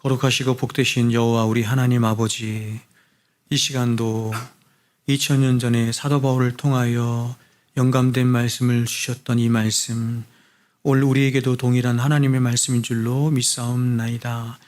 거룩하시고 복되신 여호와 우리 하나님 아버지, 이 시간도 2000년 전에 사도 바울을 통하여 영감된 말씀을 주셨던 이 말씀, 오늘 우리에게도 동일한 하나님의 말씀인 줄로 믿사옵나이다.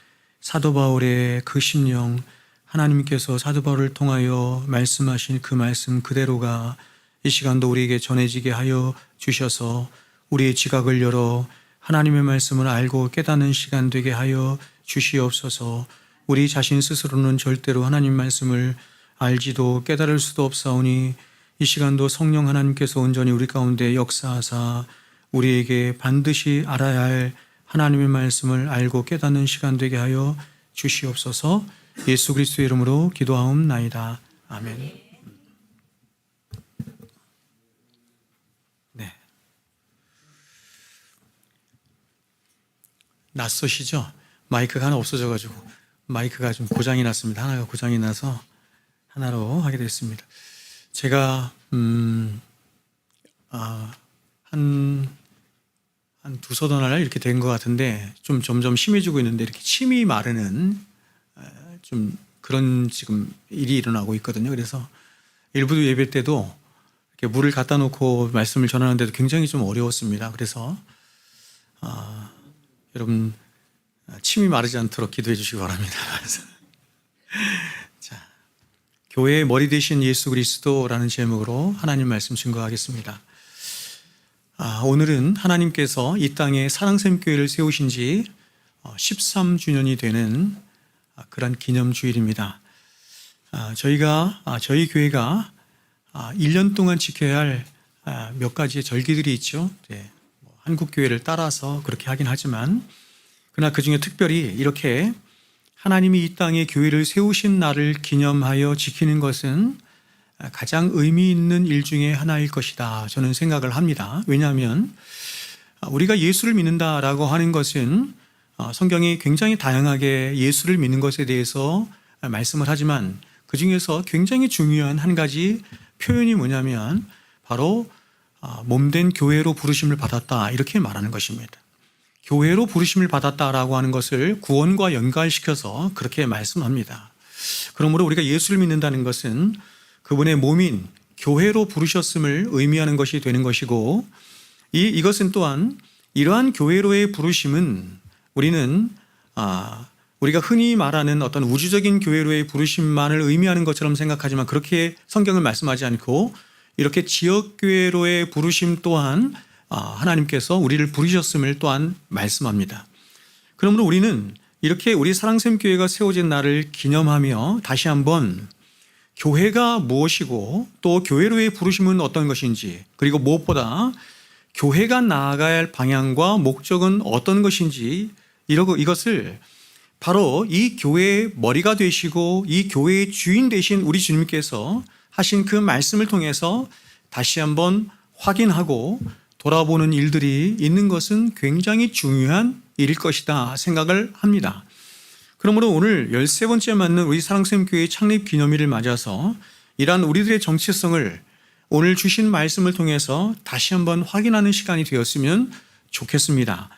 사도 바울의 그 심령, 하나님께서 사도 바울을 통하여 말씀하신 그 말씀 그대로가 이 시간도 우리에게 전해지게 하여 주셔서 우리의 지각을 열어 하나님의 말씀을 알고 깨닫는 시간 되게 하여 주시옵소서. 우리 자신 스스로는 절대로 하나님 말씀을 알지도 깨달을 수도 없사오니 이 시간도 성령 하나님께서 온전히 우리 가운데 역사하사 우리에게 반드시 알아야 할 하나님의 말씀을 알고 깨닫는 시간 되게 하여 주시옵소서. 예수 그리스도의 이름으로 기도하옵나이다. 아멘. 네. 낯서시죠? 마이크가 하나 없어져가지고 마이크가 좀 고장이 났습니다. 하나가 고장이 나서 하나로 하게 됐습니다. 제가 한 두서 달 이렇게 된 것 같은데 좀 점점 심해지고 있는데 이렇게 침이 마르는 좀 그런 지금 일이 일어나고 있거든요. 그래서 일부 예배 때도 이렇게 물을 갖다 놓고 말씀을 전하는데도 굉장히 좀 어려웠습니다. 그래서 여러분 침이 마르지 않도록 기도해 주시기 바랍니다. 자, 교회의 머리 되신 예수 그리스도라는 제목으로 하나님 말씀 증거하겠습니다. 오늘은 하나님께서 이 땅에 사랑샘 교회를 세우신 지 13주년이 되는 그런 기념주일입니다. 저희 교회가 1년 동안 지켜야 할 몇 가지의 절기들이 있죠. 네, 한국 교회를 따라서 그렇게 하긴 하지만 그러나 그 중에 특별히 이렇게 하나님이 이 땅에 교회를 세우신 날을 기념하여 지키는 것은 가장 의미 있는 일 중에 하나일 것이다. 저는 생각을 합니다. 왜냐하면 우리가 예수를 믿는다라고 하는 것은 성경이 굉장히 다양하게 예수를 믿는 것에 대해서 말씀을 하지만 그 중에서 굉장히 중요한 한 가지 표현이 뭐냐면 바로 몸된 교회로 부르심을 받았다 이렇게 말하는 것입니다. 교회로 부르심을 받았다라고 하는 것을 구원과 연관시켜서 그렇게 말씀합니다. 그러므로 우리가 예수를 믿는다는 것은 그분의 몸인 교회로 부르셨음을 의미하는 것이 되는 것이고 이것은 또한 이러한 교회로의 부르심은 우리는 우리가 흔히 말하는 어떤 우주적인 교회로의 부르심만을 의미하는 것처럼 생각하지만 그렇게 성경을 말씀하지 않고 이렇게 지역교회로의 부르심 또한 하나님께서 우리를 부르셨음을 또한 말씀합니다. 그러므로 우리는 이렇게 우리 사랑샘 교회가 세워진 날을 기념하며 다시 한번 교회가 무엇이고 또 교회로의 부르심은 어떤 것인지 그리고 무엇보다 교회가 나아가야 할 방향과 목적은 어떤 것인지 이것을 바로 이 교회의 머리가 되시고 이 교회의 주인 되신 우리 주님께서 하신 그 말씀을 통해서 다시 한번 확인하고 돌아보는 일들이 있는 것은 굉장히 중요한 일일 것이다 생각을 합니다. 그러므로 오늘 13번째 맞는 우리 사랑샘 교회의 창립 기념일을 맞아서 이러한 우리들의 정체성을 오늘 주신 말씀을 통해서 다시 한번 확인하는 시간이 되었으면 좋겠습니다.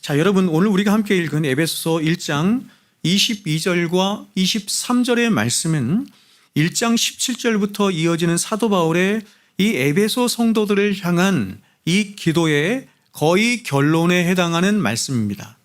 자, 여러분 오늘 우리가 함께 읽은 에베소서 1장 22절과 23절의 말씀은 1장 17절부터 이어지는 사도 바울의 이 에베소 성도들을 향한 이 기도의 거의 결론에 해당하는 말씀입니다.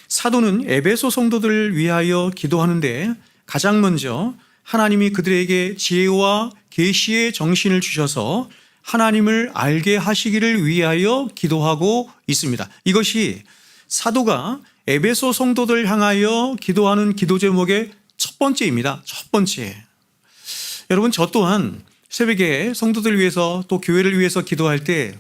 사도는 에베소 성도들을 위하여 기도하는데 가장 먼저 하나님이 그들에게 지혜와 계시의 정신을 주셔서 하나님을 알게 하시기를 위하여 기도하고 있습니다. 이것이 사도가 에베소 성도들 향하여 기도하는 기도 제목의 첫 번째입니다. 첫 번째. 여러분 저 또한 새벽에 성도들을 위해서 또 교회를 위해서 기도할 때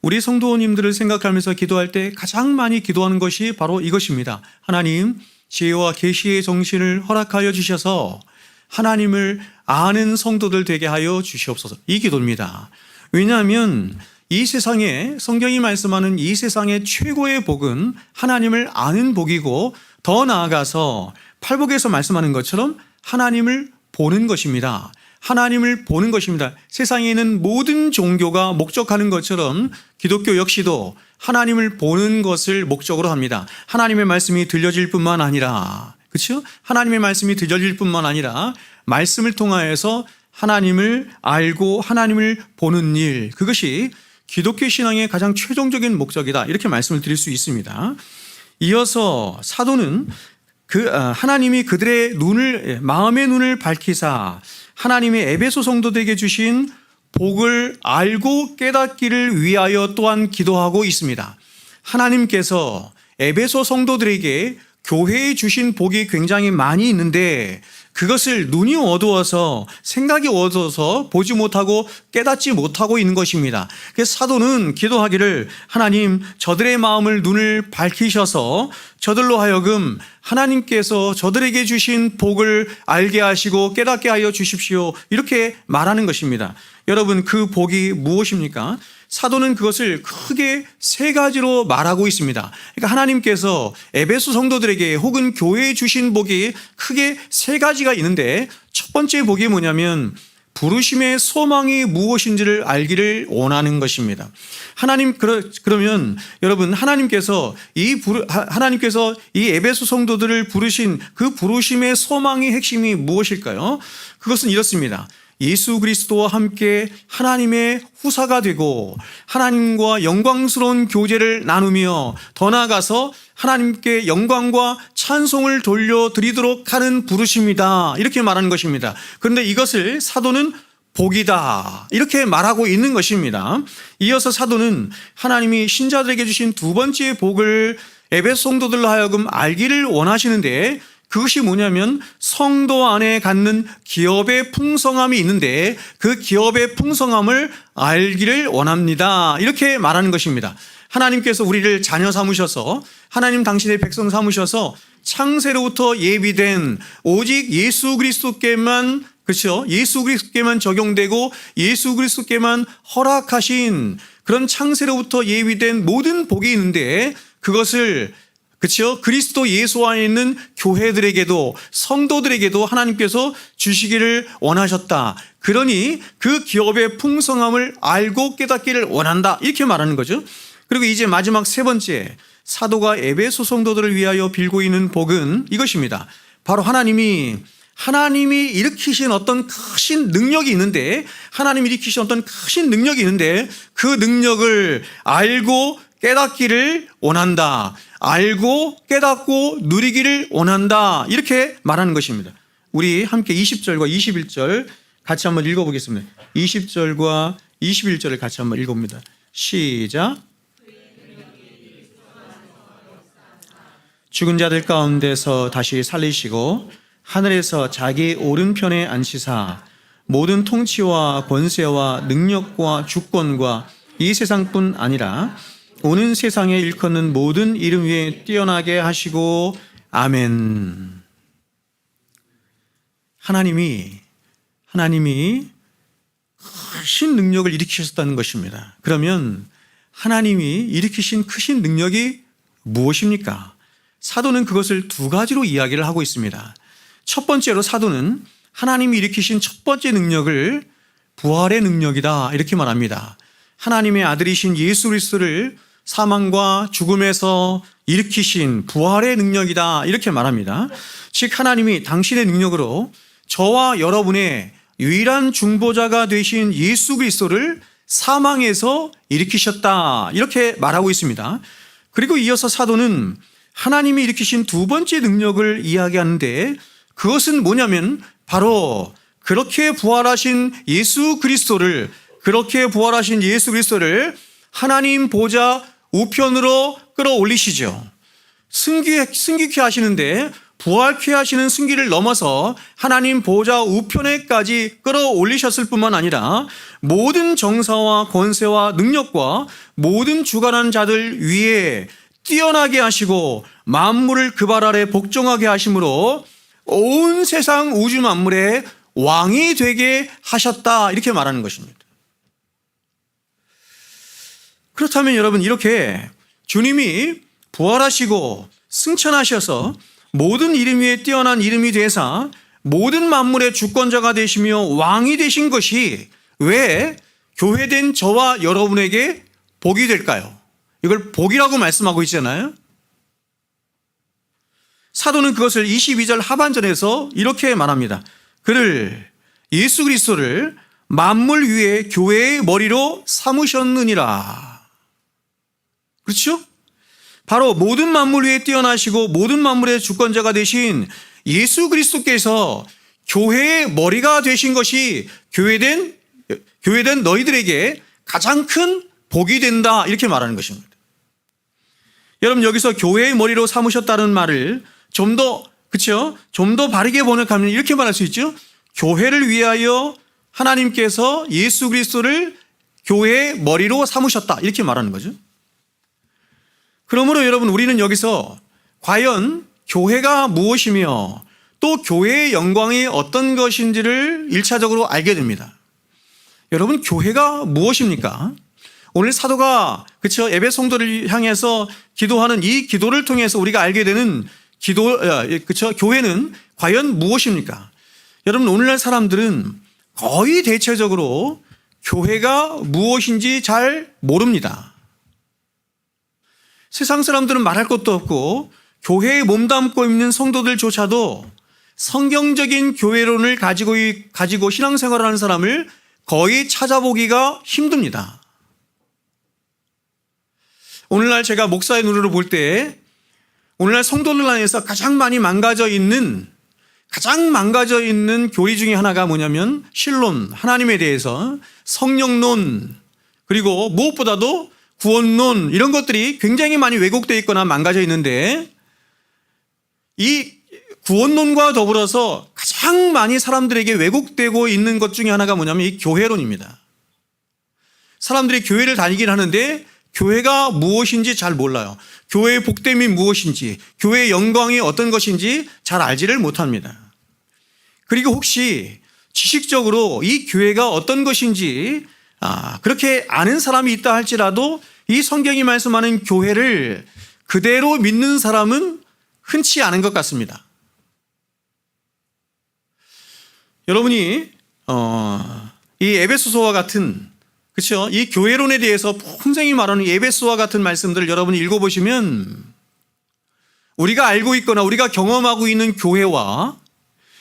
우리 성도님들을 생각하면서 기도할 때 가장 많이 기도하는 것이 바로 이것입니다. 하나님 지혜와 계시의 정신을 허락하여 주셔서 하나님을 아는 성도들 되게 하여 주시옵소서. 이 기도입니다. 왜냐하면 이 세상에 성경이 말씀하는 이 세상의 최고의 복은 하나님을 아는 복이고 더 나아가서 팔복에서 말씀하는 것처럼 하나님을 보는 것입니다. 하나님을 보는 것입니다. 세상에 있는 모든 종교가 목적하는 것처럼 기독교 역시도 하나님을 보는 것을 목적으로 합니다. 하나님의 말씀이 들려질 뿐만 아니라 그렇죠? 하나님의 말씀이 들려질 뿐만 아니라 말씀을 통하여서 하나님을 알고 하나님을 보는 일, 그것이 기독교 신앙의 가장 최종적인 목적이다, 이렇게 말씀을 드릴 수 있습니다. 이어서 사도는 하나님이 그들의 마음의 눈을 밝히사 하나님의 에베소 성도들에게 주신 복을 알고 깨닫기를 위하여 또한 기도하고 있습니다. 하나님께서 에베소 성도들에게 교회에 주신 복이 굉장히 많이 있는데 그것을 눈이 어두워서, 생각이 어두워서 보지 못하고 깨닫지 못하고 있는 것입니다. 그래서 사도는 기도하기를, 하나님 저들의 마음을, 눈을 밝히셔서 저들로 하여금 하나님께서 저들에게 주신 복을 알게 하시고 깨닫게 하여 주십시오, 이렇게 말하는 것입니다. 여러분, 그 복이 무엇입니까? 사도는 그것을 크게 세 가지로 말하고 있습니다. 그러니까 하나님께서 에베소 성도들에게 혹은 교회에 주신 복이 크게 세 가지가 있는데, 첫 번째 복이 뭐냐면 부르심의 소망이 무엇인지를 알기를 원하는 것입니다. 그러면 여러분, 하나님께서 이 에베소 성도들을 부르신 그 부르심의 소망의 핵심이 무엇일까요? 그것은 이렇습니다. 예수 그리스도와 함께 하나님의 후사가 되고 하나님과 영광스러운 교제를 나누며 더 나아가서 하나님께 영광과 찬송을 돌려드리도록 하는 부르심이다, 이렇게 말하는 것입니다. 그런데 이것을 사도는 복이다, 이렇게 말하고 있는 것입니다. 이어서 사도는 하나님이 신자들에게 주신 두 번째 복을 에베소 성도들로 하여금 알기를 원하시는데, 그것이 뭐냐면 성도 안에 갖는 기업의 풍성함이 있는데 그 기업의 풍성함을 알기를 원합니다, 이렇게 말하는 것입니다. 하나님께서 우리를 자녀 삼으셔서, 하나님 당신의 백성 삼으셔서 창세로부터 예비된 오직 예수 그리스도께만, 그렇죠? 예수 그리스도께만 적용되고 예수 그리스도께만 허락하신 그런 창세로부터 예비된 모든 복이 있는데, 그것을, 그렇죠? 그리스도 예수 안에 있는 교회들에게도, 성도들에게도 하나님께서 주시기를 원하셨다. 그러니 그 기업의 풍성함을 알고 깨닫기를 원한다, 이렇게 말하는 거죠. 그리고 이제 마지막 세 번째, 사도가 에베소 성도들을 위하여 빌고 있는 복은 이것입니다. 바로 하나님이 일으키신 어떤 크신 능력이 있는데, 그 능력을 알고 깨닫기를 원한다. 알고 깨닫고 누리기를 원한다, 이렇게 말하는 것입니다. 우리 함께 20절과 21절 같이 한번 읽어보겠습니다. 20절과 21절을 같이 한번 읽어봅니다. 시작. 죽은 자들 가운데서 다시 살리시고 하늘에서 자기 오른편에 앉히사 모든 통치와 권세와 능력과 주권과 이 세상뿐 아니라 오는 세상에 일컫는 모든 이름 위에 뛰어나게 하시고 아멘. 하나님이 크신 능력을 일으키셨다는 것입니다. 그러면 하나님이 일으키신 크신 능력이 무엇입니까? 사도는 그것을 두 가지로 이야기를 하고 있습니다. 첫 번째로 사도는 하나님이 일으키신 첫 번째 능력을 부활의 능력이다, 이렇게 말합니다. 하나님의 아들이신 예수 그리스도를 사망과 죽음에서 일으키신 부활의 능력이다, 이렇게 말합니다. 즉 하나님이 당신의 능력으로 저와 여러분의 유일한 중보자가 되신 예수 그리스도를 사망에서 일으키셨다, 이렇게 말하고 있습니다. 그리고 이어서 사도는 하나님이 일으키신 두 번째 능력을 이야기하는데, 그것은 뭐냐면 바로 그렇게 부활하신 예수 그리스도를 하나님 보좌 우편으로 끌어올리시죠. 승귀케 하시는데, 부활케 하시는 승기를 넘어서 하나님 보좌 우편에까지 끌어올리셨을 뿐만 아니라 모든 정사와 권세와 능력과 모든 주관하는 자들 위에 뛰어나게 하시고 만물을 그 발 아래 복종하게 하심으로 온 세상 우주 만물의 왕이 되게 하셨다, 이렇게 말하는 것입니다. 그렇다면 여러분, 이렇게 주님이 부활하시고 승천하셔서 모든 이름 위에 뛰어난 이름이 되사 모든 만물의 주권자가 되시며 왕이 되신 것이 왜 교회된 저와 여러분에게 복이 될까요? 이걸 복이라고 말씀하고 있잖아요. 사도는 그것을 22절 하반절에서 이렇게 말합니다. 그를 예수 그리스도를 만물 위에 교회의 머리로 삼으셨느니라. 그렇죠? 바로 모든 만물 위에 뛰어나시고 모든 만물의 주권자가 되신 예수 그리스도께서 교회의 머리가 되신 것이 교회된 너희들에게 가장 큰 복이 된다, 이렇게 말하는 것입니다. 여러분, 여기서 교회의 머리로 삼으셨다는 말을 좀 더 바르게 번역하면 이렇게 말할 수 있죠. 교회를 위하여 하나님께서 예수 그리스도를 교회의 머리로 삼으셨다, 이렇게 말하는 거죠. 그러므로 여러분, 우리는 여기서 과연 교회가 무엇이며 또 교회의 영광이 어떤 것인지를 1차적으로 알게 됩니다. 여러분, 교회가 무엇입니까? 오늘 사도가 에베소 성도를 향해서 기도하는 이 기도를 통해서 우리가 알게 되는 교회는 과연 무엇입니까? 여러분, 오늘날 사람들은 거의 대체적으로 교회가 무엇인지 잘 모릅니다. 세상 사람들은 말할 것도 없고 교회에 몸담고 있는 성도들조차도 성경적인 교회론을 가지고 신앙생활을 하는 사람을 거의 찾아보기가 힘듭니다. 오늘날 제가 목사의 눈으로 볼 때 오늘날 성도들 안에서 가장 망가져 있는 교리 중에 하나가 뭐냐면 신론, 하나님에 대해서 성령론, 그리고 무엇보다도 구원론, 이런 것들이 굉장히 많이 왜곡되어 있거나 망가져 있는데, 이 구원론과 더불어서 가장 많이 사람들에게 왜곡되고 있는 것 중에 하나가 뭐냐면 이 교회론입니다. 사람들이 교회를 다니긴 하는데 교회가 무엇인지 잘 몰라요. 교회의 복됨이 무엇인지, 교회의 영광이 어떤 것인지 잘 알지를 못합니다. 그리고 혹시 지식적으로 이 교회가 어떤 것인지 그렇게 아는 사람이 있다 할지라도 이 성경이 말씀하는 교회를 그대로 믿는 사람은 흔치 않은 것 같습니다. 여러분이 이 에베소서와 같은, 그렇죠? 이 교회론에 대해서 풍성히 말하는 에베소와 같은 말씀들을 여러분이 읽어보시면 우리가 알고 있거나 우리가 경험하고 있는 교회와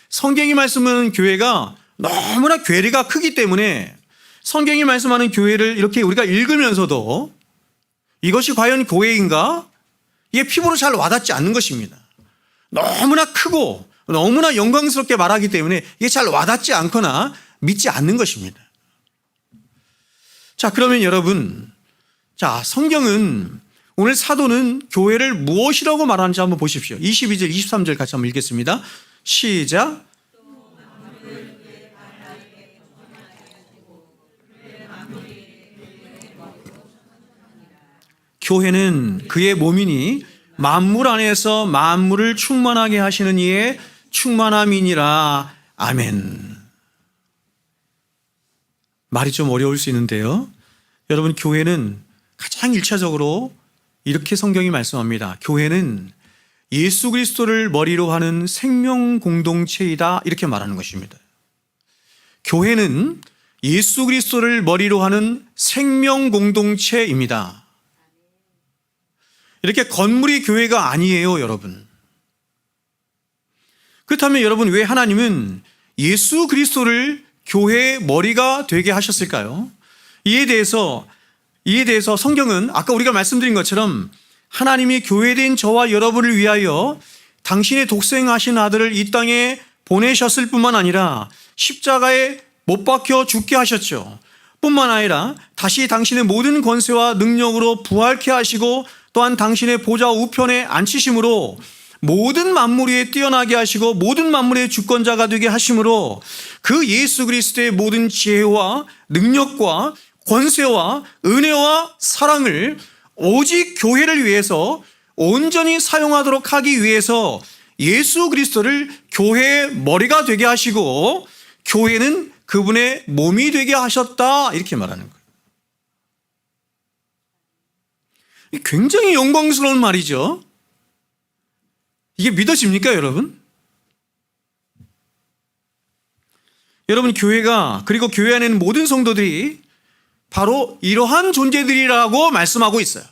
성경이 말씀하는 교회가 너무나 괴리가 크기 때문에 성경이 말씀하는 교회를 이렇게 우리가 읽으면서도 이것이 과연 교회인가? 이게 피부로 잘 와닿지 않는 것입니다. 너무나 크고 너무나 영광스럽게 말하기 때문에 이게 잘 와닿지 않거나 믿지 않는 것입니다. 자, 그러면 여러분, 성경은, 오늘 사도는 교회를 무엇이라고 말하는지 한번 보십시오. 22절, 23절 같이 한번 읽겠습니다. 시작. 교회는 그의 몸이니 만물 안에서 만물을 충만하게 하시는 이의 충만함이니라. 아멘. 말이 좀 어려울 수 있는데요. 여러분, 교회는 가장 1차적으로 이렇게 성경이 말씀합니다. 교회는 예수 그리스도를 머리로 하는 생명 공동체이다, 이렇게 말하는 것입니다. 교회는 예수 그리스도를 머리로 하는 생명 공동체입니다. 이렇게 건물이 교회가 아니에요, 여러분. 그렇다면 여러분, 왜 하나님은 예수 그리스도를 교회의 머리가 되게 하셨을까요? 이에 대해서 성경은 아까 우리가 말씀드린 것처럼 하나님이 교회된 저와 여러분을 위하여 당신의 독생하신 아들을 이 땅에 보내셨을 뿐만 아니라 십자가에 못 박혀 죽게 하셨죠. 뿐만 아니라 다시 당신의 모든 권세와 능력으로 부활케 하시고 또한 당신의 보좌 우편에 앉히심으로 모든 만물 위에 뛰어나게 하시고 모든 만물의 주권자가 되게 하심으로 그 예수 그리스도의 모든 지혜와 능력과 권세와 은혜와 사랑을 오직 교회를 위해서 온전히 사용하도록 하기 위해서 예수 그리스도를 교회의 머리가 되게 하시고 교회는 그분의 몸이 되게 하셨다, 이렇게 말하는 거예요. 굉장히 영광스러운 말이죠. 이게 믿어집니까, 여러분? 여러분, 교회가, 그리고 교회 안에 있는 모든 성도들이 바로 이러한 존재들이라고 말씀하고 있어요.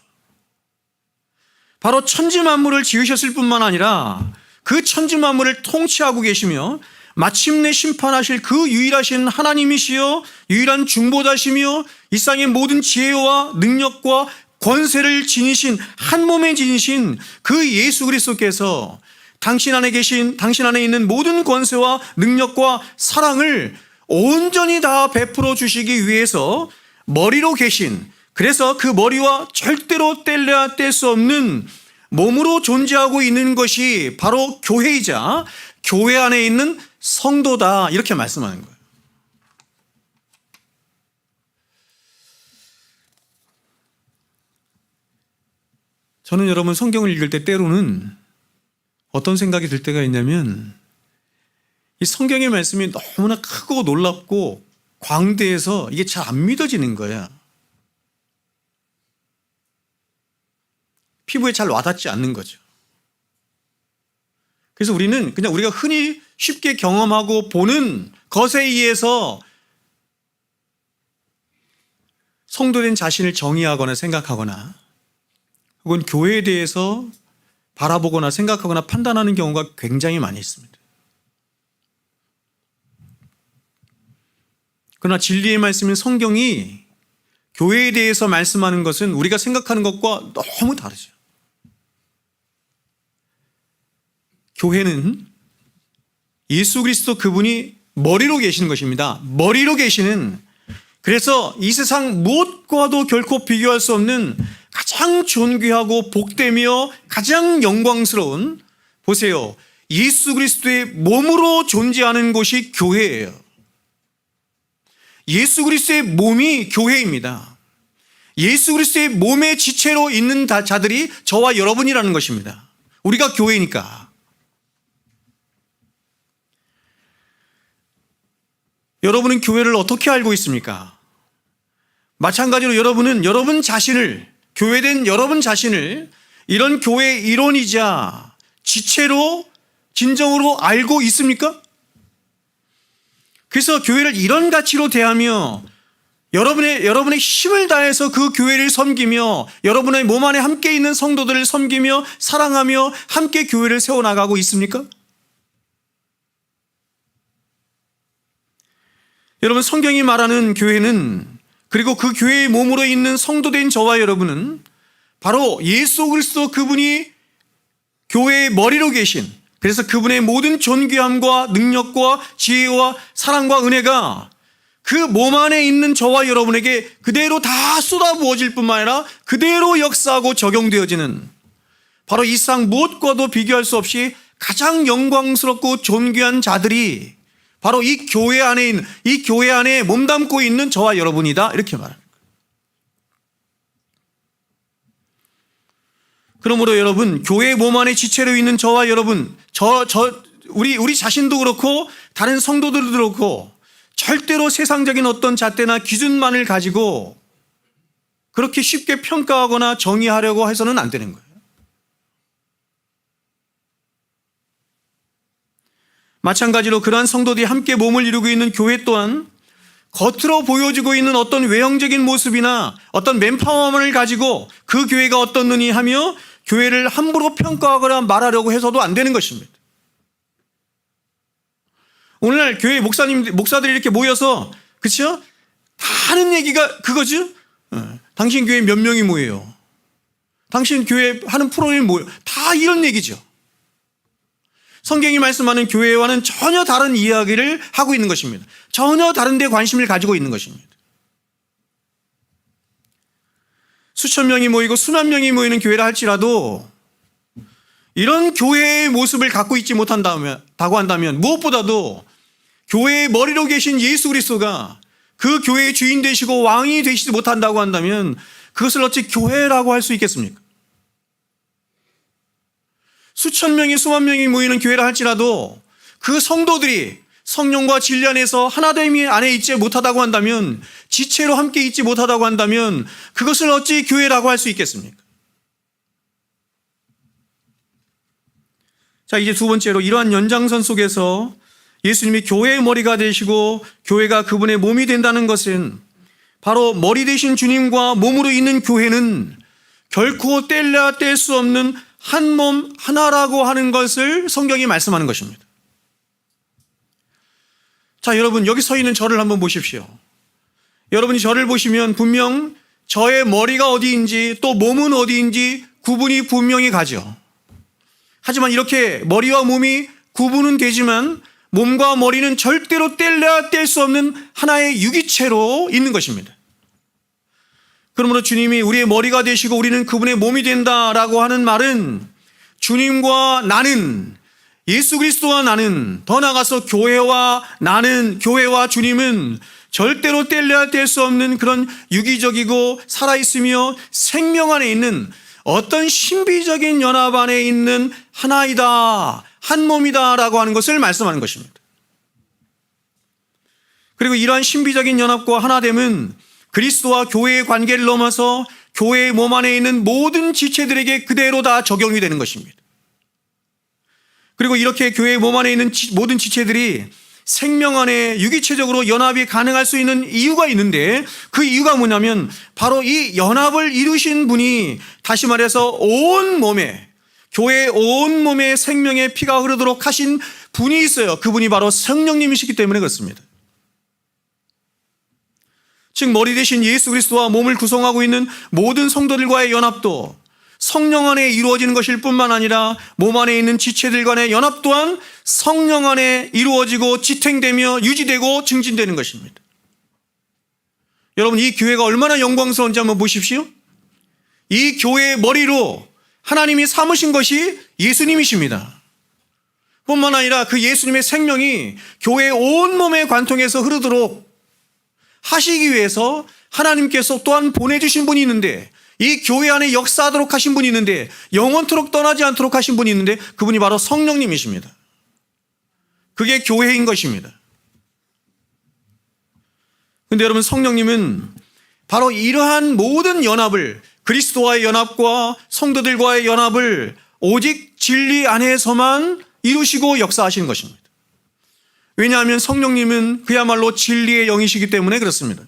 바로 천지 만물을 지으셨을 뿐만 아니라 그 천지 만물을 통치하고 계시며 마침내 심판하실 그 유일하신 하나님이시여 유일한 중보자시며 이 땅의 모든 지혜와 능력과 권세를 지니신 한 몸에 지니신 그 예수 그리스도께서 당신 안에 있는 모든 권세와 능력과 사랑을 온전히 다 베풀어 주시기 위해서 머리로 계신, 그래서 그 머리와 절대로 뗄래야 뗄 수 없는 몸으로 존재하고 있는 것이 바로 교회이자 교회 안에 있는 성도다, 이렇게 말씀하는 거예요. 저는 여러분 성경을 읽을 때 때로는 어떤 생각이 들 때가 있냐면 이 성경의 말씀이 너무나 크고 놀랍고 광대해서 이게 잘 안 믿어지는 거야. 피부에 잘 와닿지 않는 거죠. 그래서 우리는 그냥 우리가 흔히 쉽게 경험하고 보는 것에 의해서 성도된 자신을 정의하거나 생각하거나 혹은 교회에 대해서 바라보거나 생각하거나 판단하는 경우가 굉장히 많이 있습니다. 그러나 진리의 말씀인 성경이 교회에 대해서 말씀하는 것은 우리가 생각하는 것과 너무 다르죠. 교회는 예수 그리스도 그분이 머리로 계시는 것입니다. 머리로 계시는, 그래서 이 세상 무엇과도 결코 비교할 수 없는 가장 존귀하고 복되며 가장 영광스러운, 보세요, 예수 그리스도의 몸으로 존재하는 곳이 교회예요. 예수 그리스도의 몸이 교회입니다. 예수 그리스도의 몸의 지체로 있는 자들이 저와 여러분이라는 것입니다. 우리가 교회니까. 여러분은 교회를 어떻게 알고 있습니까? 마찬가지로 여러분은 여러분 자신을, 교회된 여러분 자신을 이런 교회의 일원이자 지체로 진정으로 알고 있습니까? 그래서 교회를 이런 가치로 대하며 여러분의 힘을 다해서 그 교회를 섬기며 여러분의 몸 안에 함께 있는 성도들을 섬기며 사랑하며 함께 교회를 세워나가고 있습니까? 여러분, 성경이 말하는 교회는, 그리고 그 교회의 몸으로 있는 성도된 저와 여러분은 바로 예수 그리스도 그분이 교회의 머리로 계신, 그래서 그분의 모든 존귀함과 능력과 지혜와 사랑과 은혜가 그 몸 안에 있는 저와 여러분에게 그대로 다 쏟아부어질 뿐만 아니라 그대로 역사하고 적용되어지는, 바로 이 세상 무엇과도 비교할 수 없이 가장 영광스럽고 존귀한 자들이 바로 이 교회 안에 몸담고 있는 저와 여러분이다, 이렇게 말합니다. 그러므로 여러분, 교회의 몸 안에 지체로 있는 저와 여러분, 우리 자신도 그렇고 다른 성도들도 그렇고 절대로 세상적인 어떤 잣대나 기준만을 가지고 그렇게 쉽게 평가하거나 정의하려고 해서는 안 되는 거예요. 마찬가지로 그러한 성도들이 함께 몸을 이루고 있는 교회 또한 겉으로 보여지고 있는 어떤 외형적인 모습이나 어떤 맨파워만을 가지고 그 교회가 어떻느니 하며 교회를 함부로 평가하거나 말하려고 해서도 안 되는 것입니다. 오늘날 교회 목사들이 이렇게 모여서, 그렇죠? 다 하는 얘기가 그거죠? 당신 교회 몇 명이 모여요? 당신 교회 하는 프로그램이 뭐예요? 다 이런 얘기죠. 성경이 말씀하는 교회와는 전혀 다른 이야기를 하고 있는 것입니다. 전혀 다른 데 관심을 가지고 있는 것입니다. 수천 명이 모이고 수만 명이 모이는 교회라 할지라도 이런 교회의 모습을 갖고 있지 못한다고 한다면, 무엇보다도 교회의 머리로 계신 예수 그리스도가 그 교회의 주인 되시고 왕이 되시지 못한다고 한다면 그것을 어찌 교회라고 할 수 있겠습니까? 수천 명이 수만 명이 모이는 교회라 할지라도 그 성도들이 성령과 진리 안에서 하나됨이 안에 있지 못하다고 한다면, 지체로 함께 있지 못하다고 한다면 그것을 어찌 교회라고 할 수 있겠습니까? 자, 이제 두 번째로, 이러한 연장선 속에서 예수님이 교회의 머리가 되시고 교회가 그분의 몸이 된다는 것은 바로 머리 되신 주님과 몸으로 있는 교회는 결코 뗄래야 뗄 수 없는 한 몸 하나라고 하는 것을 성경이 말씀하는 것입니다. 자, 여러분 여기 서 있는 저를 한번 보십시오. 여러분이 저를 보시면 분명 저의 머리가 어디인지 또 몸은 어디인지 구분이 분명히 가죠. 하지만 이렇게 머리와 몸이 구분은 되지만 몸과 머리는 절대로 뗄래야 뗄 수 없는 하나의 유기체로 있는 것입니다. 그러므로 주님이 우리의 머리가 되시고 우리는 그분의 몸이 된다라고 하는 말은 주님과 나는, 예수 그리스도와 나는, 더 나아가서 교회와 나는, 교회와 주님은 절대로 뗄래야 뗄 수 없는 그런 유기적이고 살아있으며 생명 안에 있는 어떤 신비적인 연합 안에 있는 하나이다, 한 몸이다 라고 하는 것을 말씀하는 것입니다. 그리고 이러한 신비적인 연합과 하나됨은 그리스도와 교회의 관계를 넘어서 교회의 몸 안에 있는 모든 지체들에게 그대로 다 적용이 되는 것입니다. 그리고 이렇게 교회의 몸 안에 있는 모든 지체들이 생명 안에 유기체적으로 연합이 가능할 수 있는 이유가 있는데, 그 이유가 뭐냐면 바로 이 연합을 이루신 분이, 다시 말해서 온 몸에, 교회의 온 몸에 생명의 피가 흐르도록 하신 분이 있어요. 그분이 바로 성령님이시기 때문에 그렇습니다. 즉 머리 대신 예수 그리스도와 몸을 구성하고 있는 모든 성도들과의 연합도 성령 안에 이루어지는 것일 뿐만 아니라 몸 안에 있는 지체들 간의 연합 또한 성령 안에 이루어지고 지탱되며 유지되고 증진되는 것입니다. 여러분, 이 교회가 얼마나 영광스러운지 한번 보십시오. 이 교회의 머리로 하나님이 삼으신 것이 예수님이십니다. 뿐만 아니라 그 예수님의 생명이 교회의 온몸에 관통해서 흐르도록 하시기 위해서 하나님께서 또한 보내주신 분이 있는데, 이 교회 안에 역사하도록 하신 분이 있는데, 영원토록 떠나지 않도록 하신 분이 있는데, 그분이 바로 성령님이십니다. 그게 교회인 것입니다. 그런데 여러분, 성령님은 바로 이러한 모든 연합을, 그리스도와의 연합과 성도들과의 연합을 오직 진리 안에서만 이루시고 역사하시는 것입니다. 왜냐하면 성령님은 그야말로 진리의 영이시기 때문에 그렇습니다.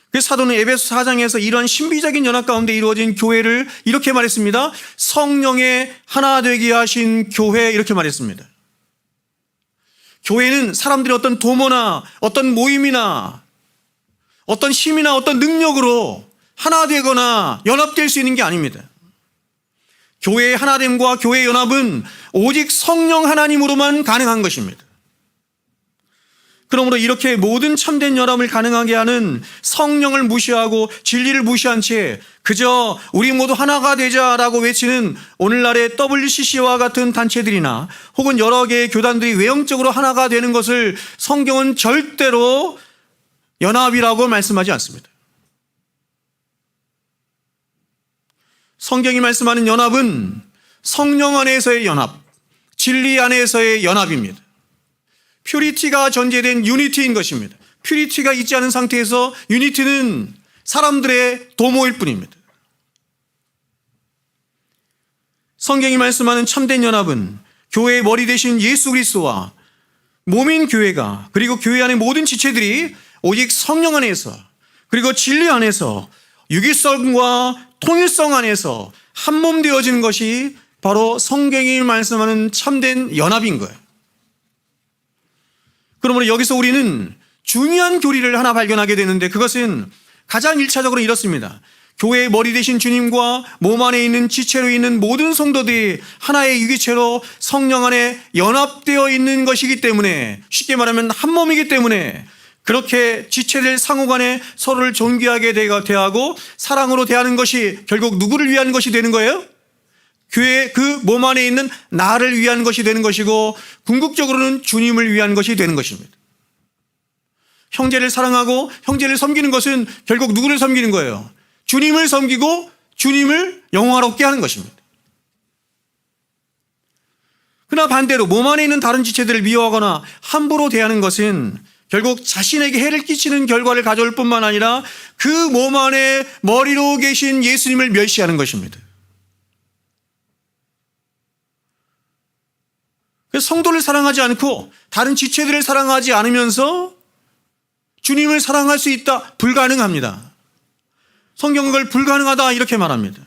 그래서 사도는 에베소 4장에서 이런 신비적인 연합 가운데 이루어진 교회를 이렇게 말했습니다. 성령의 하나 되게 하신 교회, 이렇게 말했습니다. 교회는 사람들이 어떤 도모나 어떤 모임이나 어떤 힘이나 어떤 능력으로 하나 되거나 연합될 수 있는 게 아닙니다. 교회의 하나됨과 교회의 연합은 오직 성령 하나님으로만 가능한 것입니다. 그러므로 이렇게 모든 참된 연합을 가능하게 하는 성령을 무시하고 진리를 무시한 채 그저 우리 모두 하나가 되자라고 외치는 오늘날의 WCC와 같은 단체들이나 혹은 여러 개의 교단들이 외형적으로 하나가 되는 것을 성경은 절대로 연합이라고 말씀하지 않습니다. 성경이 말씀하는 연합은 성령 안에서의 연합, 진리 안에서의 연합입니다. 퓨리티가 전제된 유니티인 것입니다. 퓨리티가 있지 않은 상태에서 유니티는 사람들의 도모일 뿐입니다. 성경이 말씀하는 참된 연합은 교회의 머리 되신 예수 그리스도와 몸인 교회가, 그리고 교회 안의 모든 지체들이 오직 성령 안에서, 그리고 진리 안에서, 유기성과 통일성 안에서 한 몸 되어지는 것이 바로 성경이 말씀하는 참된 연합인 거예요. 그러므로 여기서 우리는 중요한 교리를 하나 발견하게 되는데, 그것은 가장 1차적으로 이렇습니다. 교회의 머리 되신 주님과 몸 안에 있는 지체로 있는 모든 성도들이 하나의 유기체로 성령 안에 연합되어 있는 것이기 때문에, 쉽게 말하면 한 몸이기 때문에 그렇게 지체들 상호간에 서로를 존귀하게 대하고 사랑으로 대하는 것이 결국 누구를 위한 것이 되는 거예요? 교회 그 몸 안에 있는 나를 위한 것이 되는 것이고, 궁극적으로는 주님을 위한 것이 되는 것입니다. 형제를 사랑하고 형제를 섬기는 것은 결국 누구를 섬기는 거예요? 주님을 섬기고 주님을 영화롭게 하는 것입니다. 그러나 반대로 몸 안에 있는 다른 지체들을 미워하거나 함부로 대하는 것은 결국 자신에게 해를 끼치는 결과를 가져올 뿐만 아니라 그 몸 안에 머리로 계신 예수님을 멸시하는 것입니다. 그래서 성도를 사랑하지 않고 다른 지체들을 사랑하지 않으면서 주님을 사랑할 수 있다? 불가능합니다. 성경은 그걸 불가능하다 이렇게 말합니다.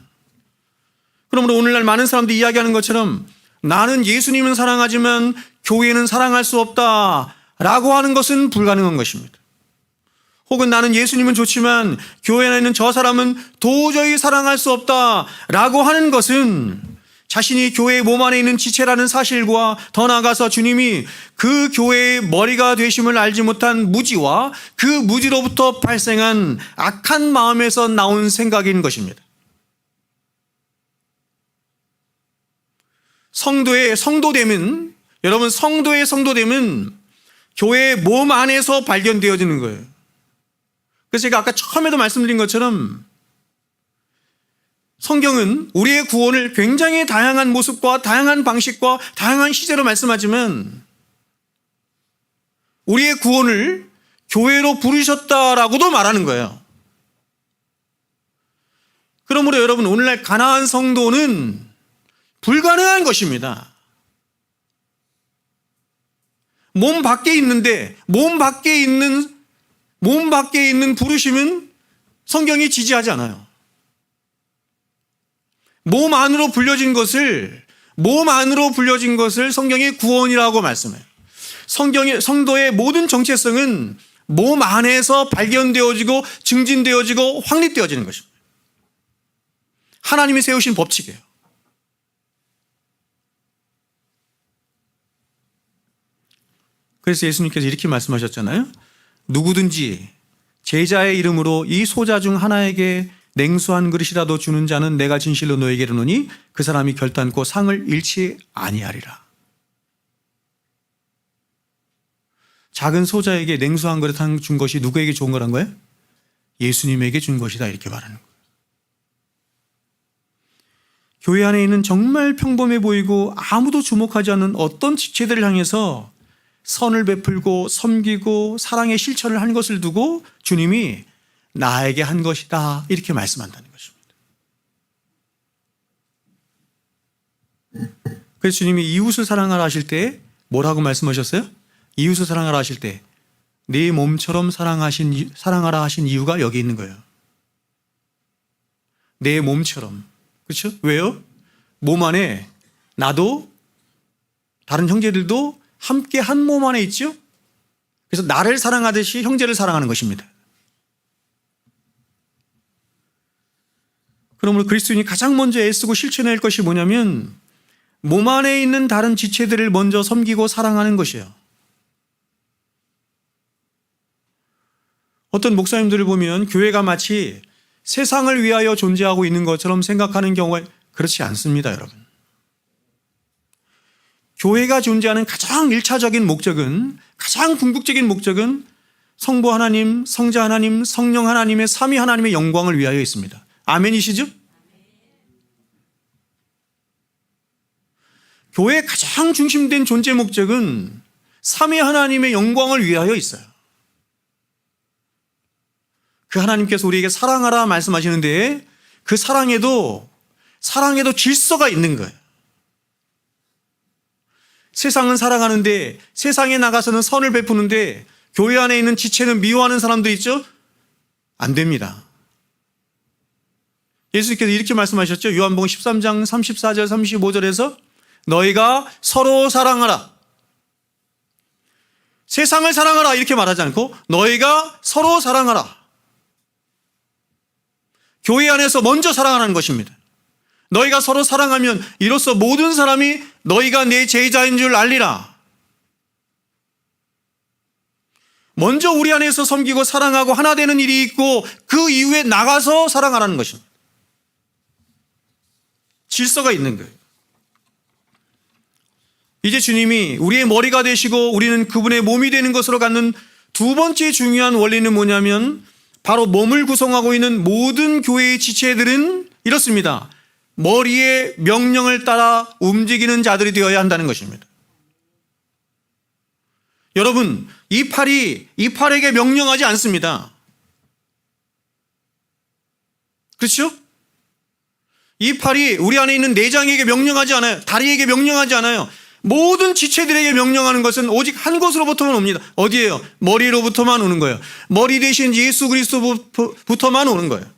그러므로 오늘날 많은 사람들이 이야기하는 것처럼 나는 예수님은 사랑하지만 교회는 사랑할 수 없다라고 하는 것은 불가능한 것입니다. 혹은 나는 예수님은 좋지만 교회 안에 있는 저 사람은 도저히 사랑할 수 없다라고 하는 것은 자신이 교회의 몸 안에 있는 지체라는 사실과 더 나아가서 주님이 그 교회의 머리가 되심을 알지 못한 무지와 그 무지로부터 발생한 악한 마음에서 나온 생각인 것입니다. 성도의 성도됨은, 여러분, 성도의 성도됨은 교회의 몸 안에서 발견되어지는 거예요. 그래서 제가 아까 처음에도 말씀드린 것처럼 성경은 우리의 구원을 굉장히 다양한 모습과 다양한 방식과 다양한 시제로 말씀하지만 우리의 구원을 교회로 부르셨다라고도 말하는 거예요. 그러므로 여러분, 오늘날 가나안 성도는 불가능한 것입니다. 몸 밖에 있는데 몸 밖에 있는 부르심은 성경이 지지하지 않아요. 몸 안으로 불려진 것을 성경이 구원이라고 말씀해요. 성도의 모든 정체성은 몸 안에서 발견되어지고 증진되어지고 확립되어지는 것입니다. 하나님이 세우신 법칙이에요. 그래서 예수님께서 이렇게 말씀하셨잖아요. 누구든지 제자의 이름으로 이 소자 중 하나에게 냉수 한 그릇이라도 주는 자는 내가 진실로 너에게 이르노니 그 사람이 결단코 상을 잃지 아니하리라. 작은 소자에게 냉수 한 그릇 준 것이 누구에게 좋은 거란 거예요? 예수님에게 준 것이다, 이렇게 말하는 거예요. 교회 안에 있는 정말 평범해 보이고 아무도 주목하지 않는 어떤 지체들을 향해서 선을 베풀고 섬기고 사랑의 실천을 한 것을 두고 주님이 나에게 한 것이다, 이렇게 말씀한다는 것입니다. 그래서 주님이 이웃을 사랑하라 하실 때 뭐라고 말씀하셨어요? 이웃을 사랑하라 하실 때 네 몸처럼 사랑하라 하신 이유가 여기 있는 거예요. 내 몸처럼. 그렇죠? 왜요? 몸 안에 나도 다른 형제들도 함께 한 몸 안에 있죠? 그래서 나를 사랑하듯이 형제를 사랑하는 것입니다. 그러므로 그리스도인이 가장 먼저 애쓰고 실천해야 할 것이 뭐냐면 몸 안에 있는 다른 지체들을 먼저 섬기고 사랑하는 것이에요. 어떤 목사님들을 보면 교회가 마치 세상을 위하여 존재하고 있는 것처럼 생각하는 경우가 그렇지 않습니다, 여러분. 교회가 존재하는 가장 1차적인 목적은, 가장 궁극적인 목적은 성부 하나님, 성자 하나님, 성령 하나님의 삼위 하나님의 영광을 위하여 있습니다. 아멘이시죠? 교회의 가장 중심된 존재 목적은 삼위 하나님의 영광을 위하여 있어요. 그 하나님께서 우리에게 사랑하라 말씀하시는데 그 사랑에도 질서가 있는 거예요. 세상은 사랑하는데, 세상에 나가서는 선을 베푸는데 교회 안에 있는 지체는 미워하는 사람들 있죠? 안 됩니다. 예수님께서 이렇게 말씀하셨죠. 요한복음 13장 34절 35절에서 너희가 서로 사랑하라. 세상을 사랑하라 이렇게 말하지 않고 너희가 서로 사랑하라. 교회 안에서 먼저 사랑하는 것입니다. 너희가 서로 사랑하면 이로써 모든 사람이 너희가 내 제자인 줄 알리라. 먼저 우리 안에서 섬기고 사랑하고 하나 되는 일이 있고 그 이후에 나가서 사랑하라는 것입니다. 질서가 있는 거예요. 이제 주님이 우리의 머리가 되시고 우리는 그분의 몸이 되는 것으로 갖는 두 번째 중요한 원리는 뭐냐면 바로 몸을 구성하고 있는 모든 교회의 지체들은 이렇습니다. 머리의 명령을 따라 움직이는 자들이 되어야 한다는 것입니다. 여러분, 이 팔에게 명령하지 않습니다. 그렇죠? 이 팔이 우리 안에 있는 내장에게 명령하지 않아요. 다리에게 명령하지 않아요. 모든 지체들에게 명령하는 것은 오직 한 곳으로부터만 옵니다. 어디예요? 머리로부터만 오는 거예요. 머리 대신 예수 그리스도부터만 오는 거예요.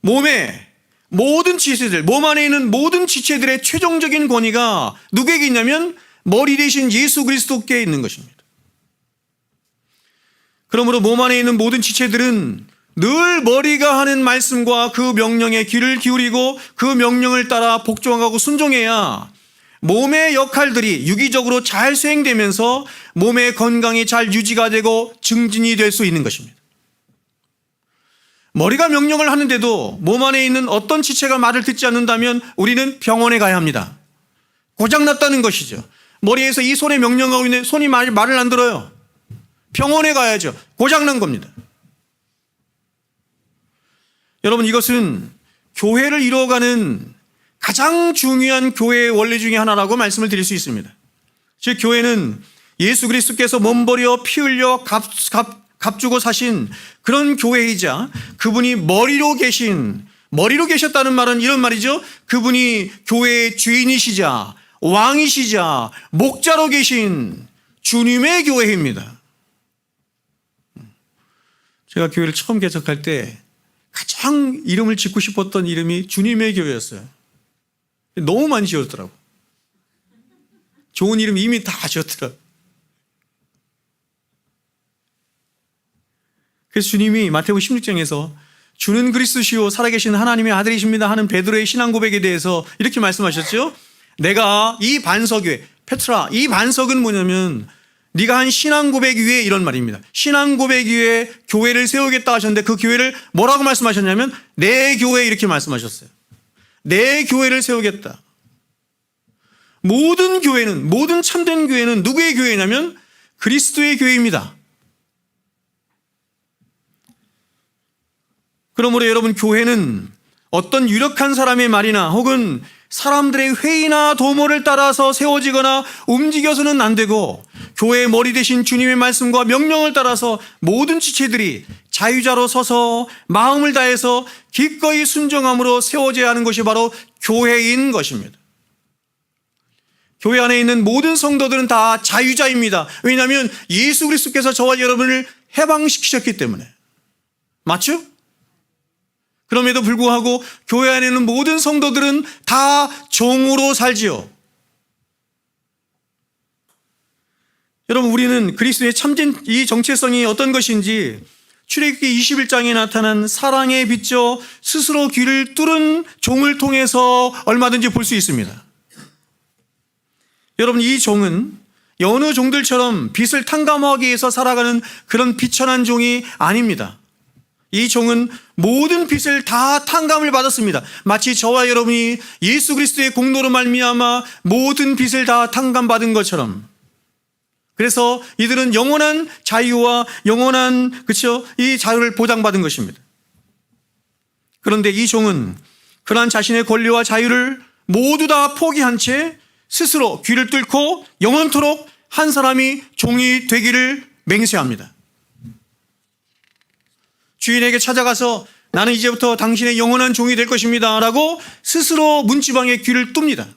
몸에 모든 지체들, 몸 안에 있는 모든 지체들의 최종적인 권위가 누구에게 있냐면 머리 대신 예수 그리스도께 있는 것입니다. 그러므로 몸 안에 있는 모든 지체들은 늘 머리가 하는 말씀과 그 명령에 귀를 기울이고 그 명령을 따라 복종하고 순종해야 몸의 역할들이 유기적으로 잘 수행되면서 몸의 건강이 잘 유지가 되고 증진이 될 수 있는 것입니다. 머리가 명령을 하는데도 몸 안에 있는 어떤 지체가 말을 듣지 않는다면 우리는 병원에 가야 합니다. 고장났다는 것이죠. 머리에서 이 손에 명령하고 있는데 손이 말을 안 들어요. 병원에 가야죠. 고장난 겁니다. 여러분, 이것은 교회를 이루어가는 가장 중요한 교회의 원리 중에 하나라고 말씀을 드릴 수 있습니다. 즉 교회는 예수 그리스도께서 몸버려 피 흘려 값 주고 사신 그런 교회이자 그분이 머리로 계셨다는 말은 이런 말이죠. 그분이 교회의 주인이시자 왕이시자 목자로 계신 주님의 교회입니다. 제가 교회를 처음 개척할 때 가장 이름을 짓고 싶었던 이름이 주님의 교회였어요. 너무 많이 지었더라고. 좋은 이름 이미 다 지었더라고. 그래서 주님이 마태복음 16장에서 주는 그리스도시요 살아계신 하나님의 아들이십니다 하는 베드로의 신앙 고백에 대해서 이렇게 말씀하셨죠. 내가 이 반석에 페트라, 이 반석은 뭐냐면 네가 한 신앙 고백 위에 이런 말입니다. 신앙 고백 위에 교회를 세우겠다 하셨는데 그 교회를 뭐라고 말씀하셨냐면 내 교회 이렇게 말씀하셨어요. 내 교회를 세우겠다. 모든 교회는, 모든 참된 교회는 누구의 교회냐면 그리스도의 교회입니다. 그러므로 여러분, 교회는 어떤 유력한 사람의 말이나 혹은 사람들의 회의나 도모를 따라서 세워지거나 움직여서는 안 되고 교회의 머리 대신 주님의 말씀과 명령을 따라서 모든 지체들이 자유자로 서서 마음을 다해서 기꺼이 순종함으로 세워져야 하는 것이 바로 교회인 것입니다. 교회 안에 있는 모든 성도들은 다 자유자입니다. 왜냐하면 예수 그리스도께서 저와 여러분을 해방시키셨기 때문에. 맞죠? 그럼에도 불구하고 교회 안에 있는 모든 성도들은 다 종으로 살지요. 여러분, 우리는 그리스도의 참된 이 정체성이 어떤 것인지 출애굽기 21장에 나타난 사랑에 비춰 스스로 귀를 뚫은 종을 통해서 얼마든지 볼 수 있습니다. 여러분, 이 종은 여느 종들처럼 빛을 탕감하기 위해서 살아가는 그런 비천한 종이 아닙니다. 이 종은 모든 빛을 다 탕감을 받았습니다. 마치 저와 여러분이 예수 그리스도의 공로로 말미암아 모든 빛을 다 탕감받은 것처럼. 그래서 이들은 영원한 자유와 영원한 이 자유를 보장받은 것입니다. 그런데 이 종은 그러한 자신의 권리와 자유를 모두 다 포기한 채 스스로 귀를 뚫고 영원토록 한 사람이 종이 되기를 맹세합니다. 주인에게 찾아가서 나는 이제부터 당신의 영원한 종이 될 것입니다 라고 스스로 문지방에 귀를 뚫습니다.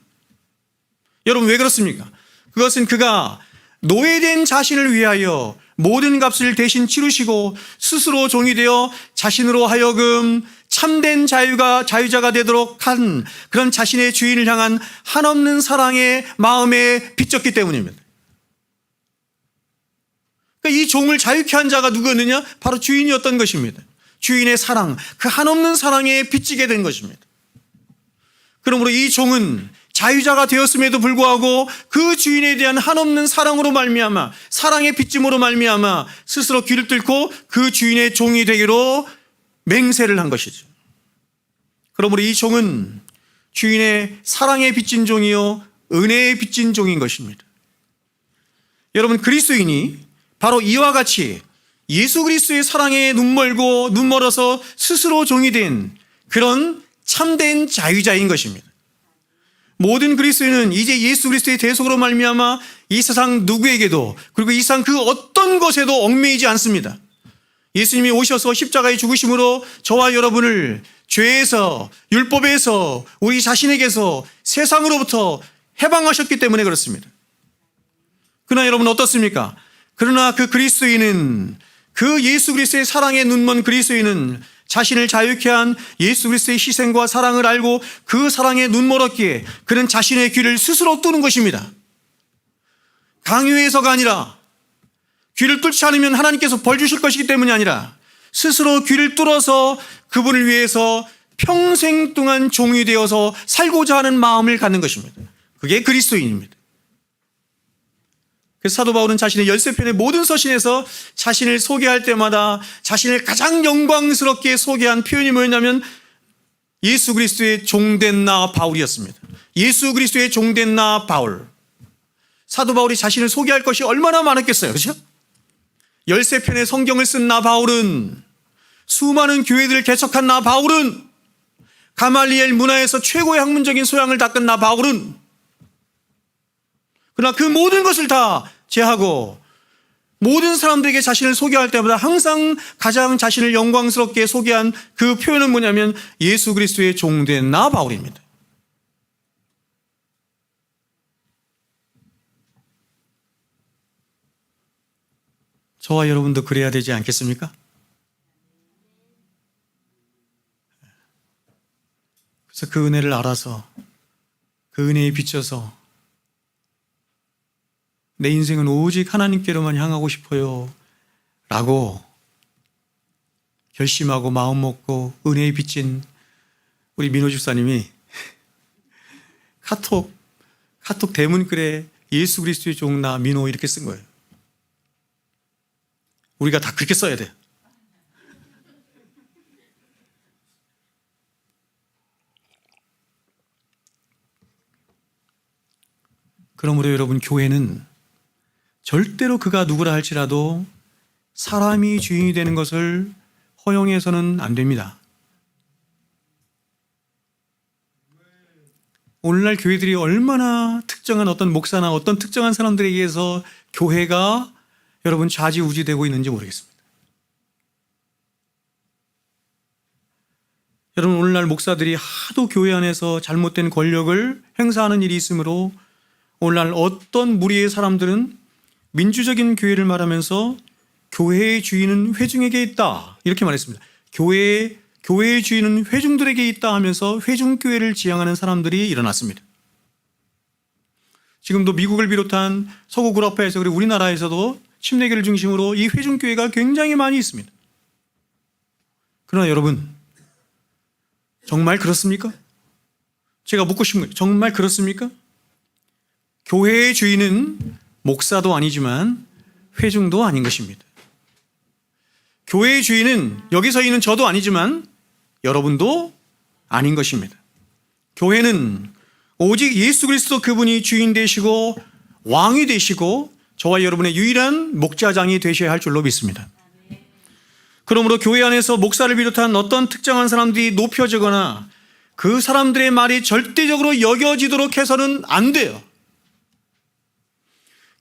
여러분, 왜 그렇습니까? 그것은 그가 노예된 자신을 위하여 모든 값을 대신 치르시고 스스로 종이 되어 자신으로 하여금 참된 자유자가 되도록 한 그런 자신의 주인을 향한 한없는 사랑의 마음에 비쳤기 때문입니다. 이 종을 자유케 한 자가 누구였느냐? 바로 주인이었던 것입니다. 주인의 사랑, 그 한없는 사랑에 비치게 된 것입니다. 그러므로 이 종은 자유자가 되었음에도 불구하고 그 주인에 대한 한없는 사랑으로 말미암아, 사랑의 빚짐으로 말미암아 스스로 귀를 뚫고 그 주인의 종이 되기로 맹세를 한 것이죠. 그러므로 이 종은 주인의 사랑에 빚진 종이요 은혜에 빚진 종인 것입니다. 여러분, 그리스도인이 바로 이와 같이 예수 그리스도의 사랑에 눈멀어서 스스로 종이 된 그런 참된 자유자인 것입니다. 모든 그리스도인은 이제 예수 그리스도의 대속으로 말미암아 이 세상 누구에게도 그리고 이 세상 그 어떤 것에도 얽매이지 않습니다. 예수님이 오셔서 십자가에 죽으심으로 저와 여러분을 죄에서, 율법에서, 우리 자신에게서, 세상으로부터 해방하셨기 때문에 그렇습니다. 그러나 여러분 어떻습니까? 그러나 그 그리스도인은, 그 예수 그리스도의 사랑에 눈먼 그리스도인은 자신을 자유케 한 예수 그리스도의 희생과 사랑을 알고 그 사랑에 눈멀었기에 그는 자신의 귀를 스스로 뚫는 것입니다. 강요해서가 아니라, 귀를 뚫지 않으면 하나님께서 벌 주실 것이기 때문이 아니라 스스로 귀를 뚫어서 그분을 위해서 평생 동안 종이 되어서 살고자 하는 마음을 갖는 것입니다. 그게 그리스도인입니다. 그래서 사도 바울은 자신의 13편의 모든 서신에서 자신을 소개할 때마다 자신을 가장 영광스럽게 소개한 표현이 뭐였냐면 예수 그리스도의 종된 나 바울이었습니다. 예수 그리스도의 종된 나 바울. 사도 바울이 자신을 소개할 것이 얼마나 많았겠어요. 그렇죠? 13편의 성경을 쓴 나 바울은, 수많은 교회들을 개척한 나 바울은, 가말리엘 문화에서 최고의 학문적인 소양을 닦은 나 바울은, 그러나 그 모든 것을 다 제하고 모든 사람들에게 자신을 소개할 때마다 항상 가장 자신을 영광스럽게 소개한 그 표현은 뭐냐면 예수 그리스도의 종된 나 바울입니다. 저와 여러분도 그래야 되지 않겠습니까? 그래서 그 은혜를 알아서 그 은혜에 비춰서 내 인생은 오직 하나님께로만 향하고 싶어요 라고 결심하고 마음 먹고 은혜에 빚진 우리 민호 집사님이 카톡 대문글에 예수 그리스도의 종 나 민호 이렇게 쓴 거예요. 우리가 다 그렇게 써야 돼요. 그러므로 여러분, 교회는 절대로 그가 누구라 할지라도 사람이 주인이 되는 것을 허용해서는 안 됩니다. 오늘날 교회들이 얼마나 특정한 어떤 목사나 어떤 특정한 사람들에 의해서 교회가 여러분 좌지우지되고 있는지 모르겠습니다. 여러분, 오늘날 목사들이 하도 교회 안에서 잘못된 권력을 행사하는 일이 있으므로 오늘날 어떤 무리의 사람들은 민주적인 교회를 말하면서 교회의 주인은 회중에게 있다 이렇게 말했습니다. 교회의 주인은 회중들에게 있다 하면서 회중교회를 지향하는 사람들이 일어났습니다. 지금도 미국을 비롯한 서구 구라파에서 그리고 우리나라에서도 침례교를 중심으로 이 회중교회가 굉장히 많이 있습니다. 그러나 여러분, 정말 그렇습니까? 제가 묻고 싶은 거예요. 정말 그렇습니까? 교회의 주인은 목사도 아니지만 회중도 아닌 것입니다. 교회의 주인은 여기 서 있는 저도 아니지만 여러분도 아닌 것입니다. 교회는 오직 예수 그리스도 그분이 주인 되시고 왕이 되시고 저와 여러분의 유일한 목자장이 되셔야 할 줄로 믿습니다. 그러므로 교회 안에서 목사를 비롯한 어떤 특정한 사람들이 높여지거나 그 사람들의 말이 절대적으로 여겨지도록 해서는 안 돼요.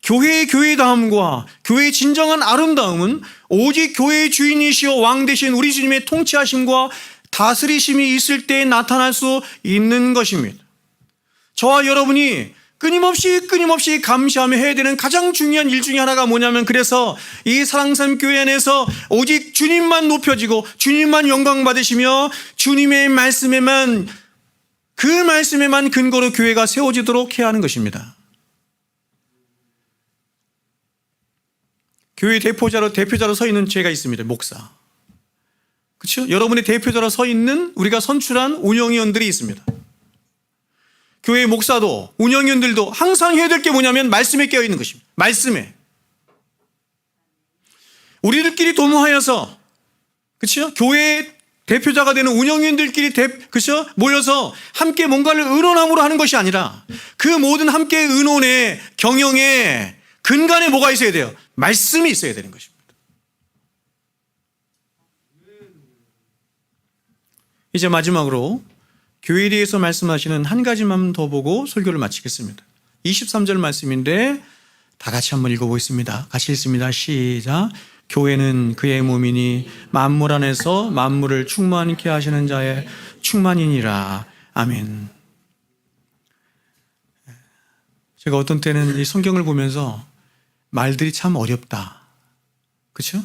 교회의 교회다움과 교회의 진정한 아름다움은 오직 교회의 주인이시오 왕 되신 우리 주님의 통치하심과 다스리심이 있을 때 나타날 수 있는 것입니다. 저와 여러분이 끊임없이 감시하며 해야 되는 가장 중요한 일 중에 하나가 뭐냐면, 그래서 이 사랑샘 교회 안에서 오직 주님만 높여지고 주님만 영광 받으시며 주님의 말씀에만, 그 말씀에만 근거로 교회가 세워지도록 해야 하는 것입니다. 교회 대표자로 서 있는 제가 있습니다. 목사. 그렇죠? 여러분의 대표자로 서 있는 우리가 선출한 운영위원들이 있습니다. 교회 목사도 운영위원들도 항상 해야 될 게 뭐냐면 말씀에 깨어 있는 것입니다. 말씀에. 우리들끼리 도모하여서, 그렇죠? 교회 대표자가 되는 운영위원들끼리 그렇죠? 모여서 함께 뭔가를 의논함으로 하는 것이 아니라 그 모든 함께 의논의 경영의 근간에 뭐가 있어야 돼요? 말씀이 있어야 되는 것입니다. 이제 마지막으로 교회에 대해서 말씀하시는 한 가지만 더 보고 설교를 마치겠습니다. 23절 말씀인데 다 같이 한번 읽어보겠습니다. 같이 읽습니다. 시작. 교회는 그의 몸이니 만물 안에서 만물을 충만케 하시는 자의 충만이니라. 아멘. 제가 어떤 때는 이 성경을 보면서 말들이 참 어렵다. 그렇죠?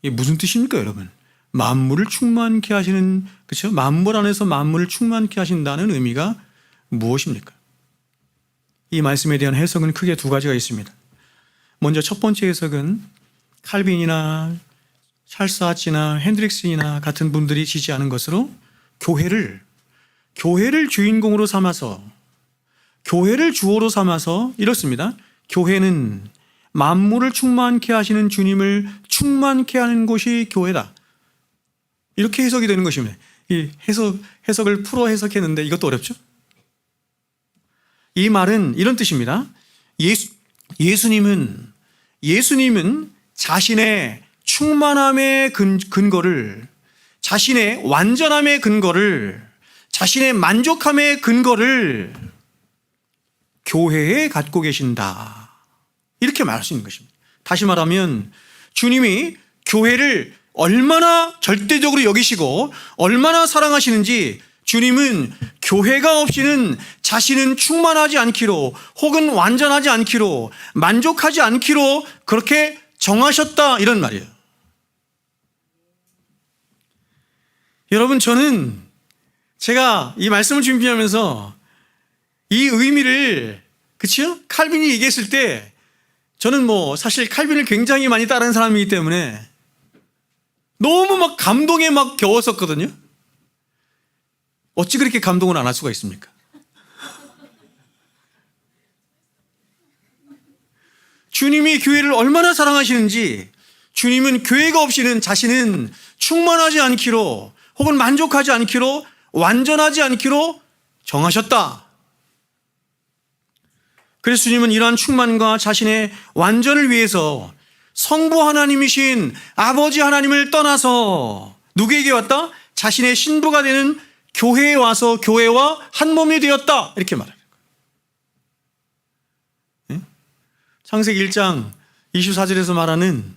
이게 무슨 뜻입니까, 여러분? 만물을 충만케 하시는, 그렇죠? 만물 안에서 만물을 충만케 하신다는 의미가 무엇입니까? 이 말씀에 대한 해석은 크게 두 가지가 있습니다. 먼저 첫 번째 해석은 칼빈이나 찰스 하치나 핸드릭슨이나 같은 분들이 지지하는 것으로 교회를 주인공으로 삼아서, 교회를 주어로 삼아서 이렇습니다. 교회는 만물을 충만케 하시는 주님을 충만케 하는 곳이 교회다. 이렇게 해석이 되는 것입니다. 이 해석을 풀어 해석했는데 이것도 어렵죠? 이 말은 이런 뜻입니다. 예수님은 자신의 충만함의 근거를, 자신의 완전함의 근거를, 자신의 만족함의 근거를 교회에 갖고 계신다. 이렇게 말할 수 있는 것입니다. 다시 말하면 주님이 교회를 얼마나 절대적으로 여기시고 얼마나 사랑하시는지, 주님은 교회가 없이는 자신은 충만하지 않기로, 혹은 완전하지 않기로, 만족하지 않기로 그렇게 정하셨다, 이런 말이에요. 여러분, 저는 제가 이 말씀을 준비하면서 이 의미를, 그치요? 칼빈이 얘기했을 때 저는 사실 칼빈을 굉장히 많이 따르는 사람이기 때문에 너무 막 감동에 막 겨웠었거든요. 어찌 그렇게 감동을 안 할 수가 있습니까? 주님이 교회를 얼마나 사랑하시는지, 주님은 교회가 없이는 자신은 충만하지 않기로, 혹은 만족하지 않기로, 완전하지 않기로 정하셨다. 그래서 주님은 이러한 충만과 자신의 완전을 위해서 성부 하나님이신 아버지 하나님을 떠나서 누구에게 왔다? 자신의 신부가 되는 교회에 와서 교회와 한 몸이 되었다, 이렇게 말해요. 창세기 1장 24절에서 말하는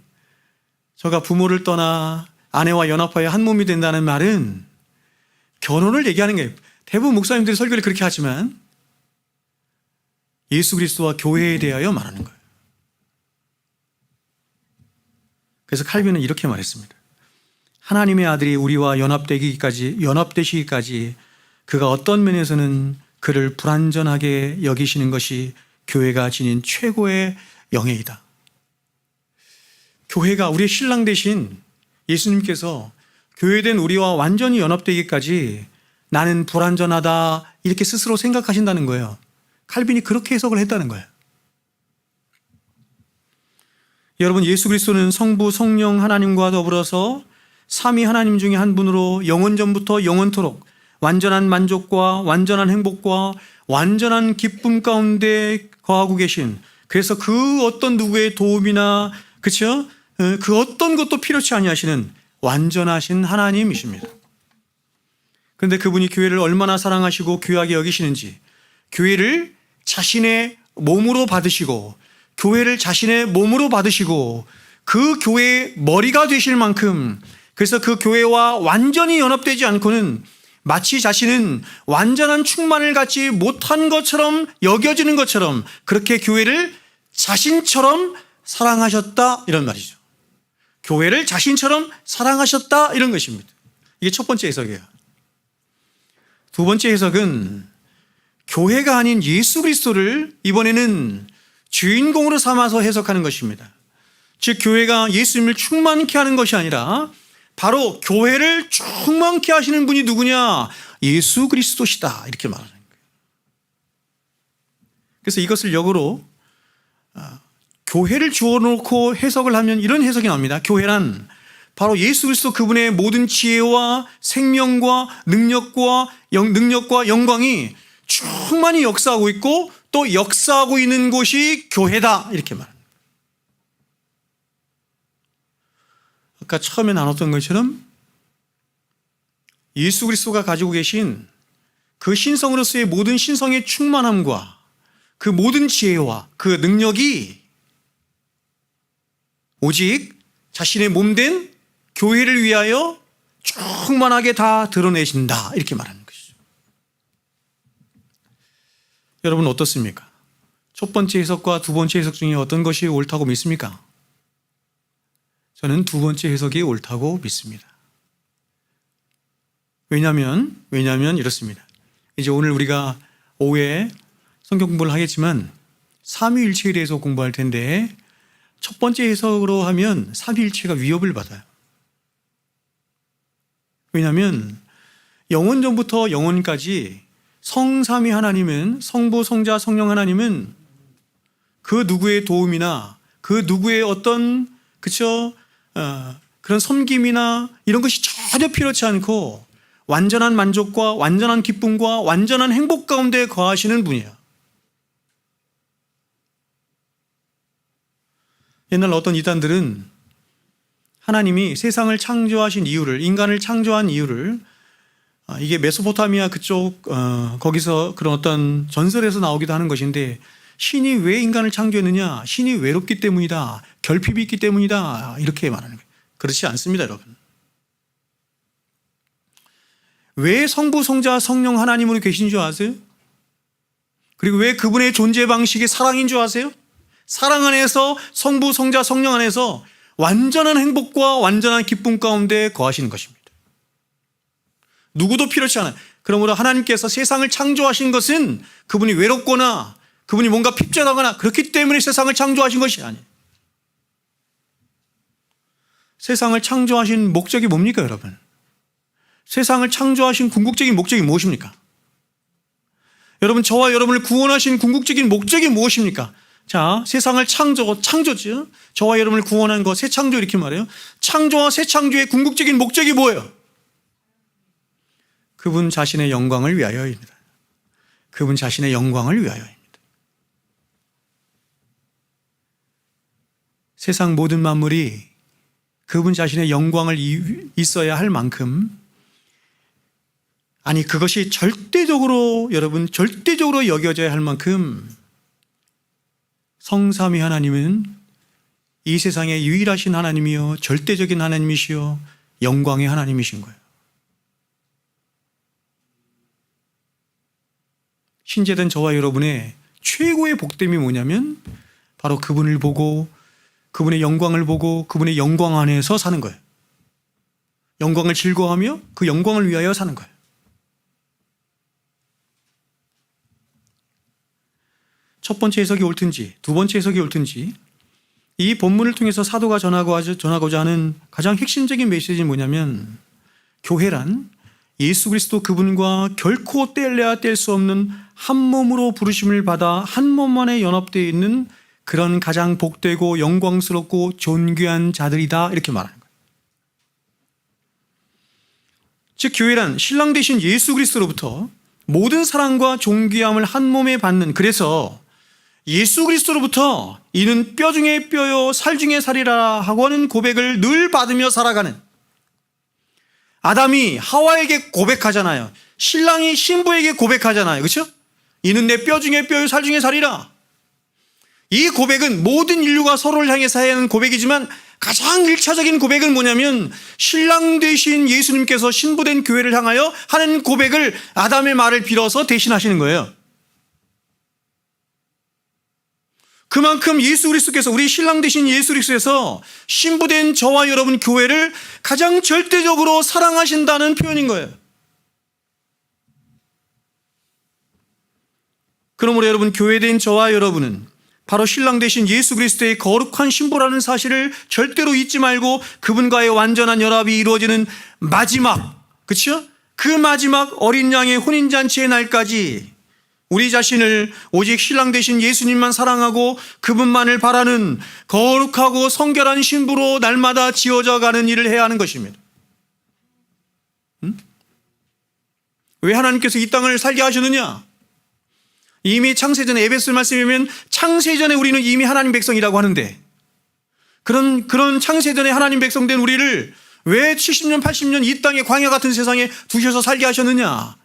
저가 부모를 떠나 아내와 연합하여 한 몸이 된다는 말은 결혼을 얘기하는 거예요. 대부분 목사님들이 설교를 그렇게 하지만 예수 그리스도와 교회에 대하여 말하는 거예요. 그래서 칼빈은 이렇게 말했습니다. 하나님의 아들이 우리와 연합되시기까지 그가 어떤 면에서는 그를 불완전하게 여기시는 것이 교회가 지닌 최고의 영예이다. 교회가, 우리의 신랑 되신 예수님께서 교회된 우리와 완전히 연합되기까지 나는 불완전하다, 이렇게 스스로 생각하신다는 거예요. 칼빈이 그렇게 해석을 했다는 거예요. 여러분, 예수 그리스도는 성부, 성령 하나님과 더불어서 삼위 하나님 중에 한 분으로 영원전부터 영원토록 완전한 만족과 완전한 행복과 완전한 기쁨 가운데 거하고 계신, 그래서 그 어떤 누구의 도움이나, 그렇죠? 그 어떤 것도 필요치 아니하시는 완전하신 하나님이십니다. 그런데 그분이 교회를 얼마나 사랑하시고 귀하게 여기시는지, 교회를 자신의 몸으로 받으시고, 교회를 자신의 몸으로 받으시고, 그 교회의 머리가 되실 만큼, 그래서 그 교회와 완전히 연합되지 않고는 마치 자신은 완전한 충만을 갖지 못한 것처럼 여겨지는 것처럼 그렇게 교회를 자신처럼 사랑하셨다, 이런 말이죠. 교회를 자신처럼 사랑하셨다, 이런 것입니다. 이게 첫 번째 해석이에요. 두 번째 해석은 교회가 아닌 예수 그리스도를 이번에는 주인공으로 삼아서 해석하는 것입니다. 즉, 교회가 예수님을 충만케 하는 것이 아니라 바로 교회를 충만케 하시는 분이 누구냐? 예수 그리스도시다, 이렇게 말하는 거예요. 그래서 이것을 역으로 교회를 주어놓고 해석을 하면 이런 해석이 나옵니다. 교회란 바로 예수 그리스도 그분의 모든 지혜와 생명과 능력과 영광이 충만히 역사하고 있고 또 역사하고 있는 곳이 교회다, 이렇게 말합니다. 아까 처음에 나눴던 것처럼 예수 그리스도가 가지고 계신 그 신성으로서의 모든 신성의 충만함과 그 모든 지혜와 그 능력이 오직 자신의 몸된 교회를 위하여 충만하게 다 드러내신다, 이렇게 말하는 것이죠. 여러분 어떻습니까? 첫 번째 해석과 두 번째 해석 중에 어떤 것이 옳다고 믿습니까? 저는 두 번째 해석이 옳다고 믿습니다. 왜냐하면 이렇습니다. 이제 오늘 우리가 오후에 성경 공부를 하겠지만 삼위일체에 대해서 공부할 텐데 첫 번째 해석으로 하면 삼위일체가 위협을 받아요. 왜냐하면 영원 전부터 영원까지 성삼위 하나님은, 성부, 성자, 성령 하나님은 그 누구의 도움이나 그 누구의 어떤 그런 섬김이나 이런 것이 전혀 필요치 않고 완전한 만족과 완전한 기쁨과 완전한 행복 가운데 거하시는 분이에요. 옛날 어떤 이단들은 하나님이 세상을 창조하신 이유를, 인간을 창조한 이유를, 이게 메소포타미아 그쪽 거기서 그런 어떤 전설에서 나오기도 하는 것인데, 신이 왜 인간을 창조했느냐? 신이 외롭기 때문이다, 결핍이 있기 때문이다, 이렇게 말하는 거예요. 그렇지 않습니다, 여러분. 왜 성부, 성자, 성령 하나님으로 계신 줄 아세요? 그리고 왜 그분의 존재 방식이 사랑인 줄 아세요? 사랑 안에서, 성부, 성자, 성령 안에서 완전한 행복과 완전한 기쁨 가운데 거하시는 것입니다. 누구도 필요치 않아요. 그러므로 하나님께서 세상을 창조하신 것은 그분이 외롭거나 그분이 뭔가 핍절하거나 그렇기 때문에 세상을 창조하신 것이 아니에요. 세상을 창조하신 목적이 뭡니까, 여러분? 세상을 창조하신 궁극적인 목적이 무엇입니까? 여러분, 저와 여러분을 구원하신 궁극적인 목적이 무엇입니까? 자, 세상을 창조죠. 저와 여러분을 구원한 거, 새 창조 이렇게 말해요. 창조와 새 창조의 궁극적인 목적이 뭐예요? 그분 자신의 영광을 위하여입니다. 그분 자신의 영광을 위하여입니다. 세상 모든 만물이 그분 자신의 영광을 있어야 할 만큼, 아니 그것이 절대적으로, 여러분 절대적으로 여겨져야 할 만큼 성삼위 하나님은 이 세상의 유일하신 하나님이요, 절대적인 하나님이시요, 영광의 하나님이신 거예요. 신재된 저와 여러분의 최고의 복됨이 뭐냐면 바로 그분을 보고, 그분의 영광을 보고 그분의 영광 안에서 사는 거예요. 영광을 즐거워하며 그 영광을 위하여 사는 거예요. 첫 번째 해석이 옳든지 두 번째 해석이 옳든지, 이 본문을 통해서 사도가 전하고자 하는 가장 핵심적인 메시지는 뭐냐면, 교회란 예수 그리스도 그분과 결코 뗄래야 뗄 수 없는 한 몸으로 부르심을 받아 한 몸 안에 연합되어 있는 그런 가장 복되고 영광스럽고 존귀한 자들이다, 이렇게 말하는 거예요. 즉 교회란 신랑 되신 예수 그리스도로부터 모든 사랑과 존귀함을 한 몸에 받는, 그래서 예수 그리스도로부터 이는 뼈 중에 뼈요 살 중에 살이라 하고 하는 고백을 늘 받으며 살아가는, 아담이 하와에게 고백하잖아요. 신랑이 신부에게 고백하잖아요. 그렇죠? 이는 내 뼈 중에 뼈요 살 중에 살이라. 이 고백은 모든 인류가 서로를 향해서 해야 하는 고백이지만 가장 1차적인 고백은 뭐냐면, 신랑 되신 예수님께서 신부된 교회를 향하여 하는 고백을 아담의 말을 빌어서 대신하시는 거예요. 그만큼 예수 그리스도께서, 우리 신랑 되신 예수 그리스도께서 신부된 저와 여러분 교회를 가장 절대적으로 사랑하신다는 표현인 거예요. 그러므로 여러분, 교회된 저와 여러분은 바로 신랑 되신 예수 그리스도의 거룩한 신부라는 사실을 절대로 잊지 말고, 그분과의 완전한 연합이 이루어지는 마지막, 그렇죠? 그 마지막 어린 양의 혼인잔치의 날까지 우리 자신을 오직 신랑 되신 예수님만 사랑하고 그분만을 바라는 거룩하고 성결한 신부로 날마다 지어져 가는 일을 해야 하는 것입니다. 왜 하나님께서 이 땅을 살게 하셨느냐? 이미 창세전에, 에베소 말씀에 보면 창세전에 우리는 이미 하나님 백성이라고 하는데, 그런 창세전에 하나님 백성된 우리를 왜 70년 80년 이 땅의 광야 같은 세상에 두셔서 살게 하셨느냐?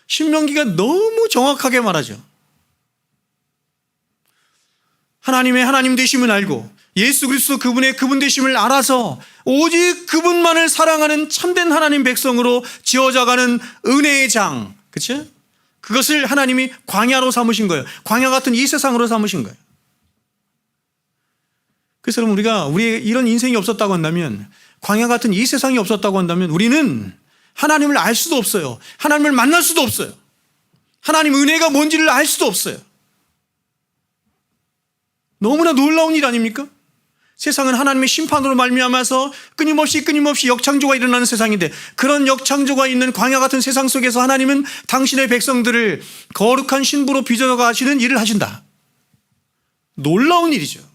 신명기가 너무 정확하게 말하죠. 하나님의 하나님 되심을 알고 예수 그리스도 그분의 그분 되심을 알아서 오직 그분만을 사랑하는 참된 하나님 백성으로 지어져가는 은혜의 장, 그렇죠? 그것을 하나님이 광야로 삼으신 거예요. 광야 같은 이 세상으로 삼으신 거예요. 그래서 여러분, 우리의 이런 인생이 없었다고 한다면, 광야 같은 이 세상이 없었다고 한다면 우리는 하나님을 알 수도 없어요. 하나님을 만날 수도 없어요. 하나님 은혜가 뭔지를 알 수도 없어요. 너무나 놀라운 일 아닙니까? 세상은 하나님의 심판으로 말미암아서 끊임없이 역창조가 일어나는 세상인데, 그런 역창조가 있는 광야 같은 세상 속에서 하나님은 당신의 백성들을 거룩한 신부로 빚어가시는 일을 하신다. 놀라운 일이죠.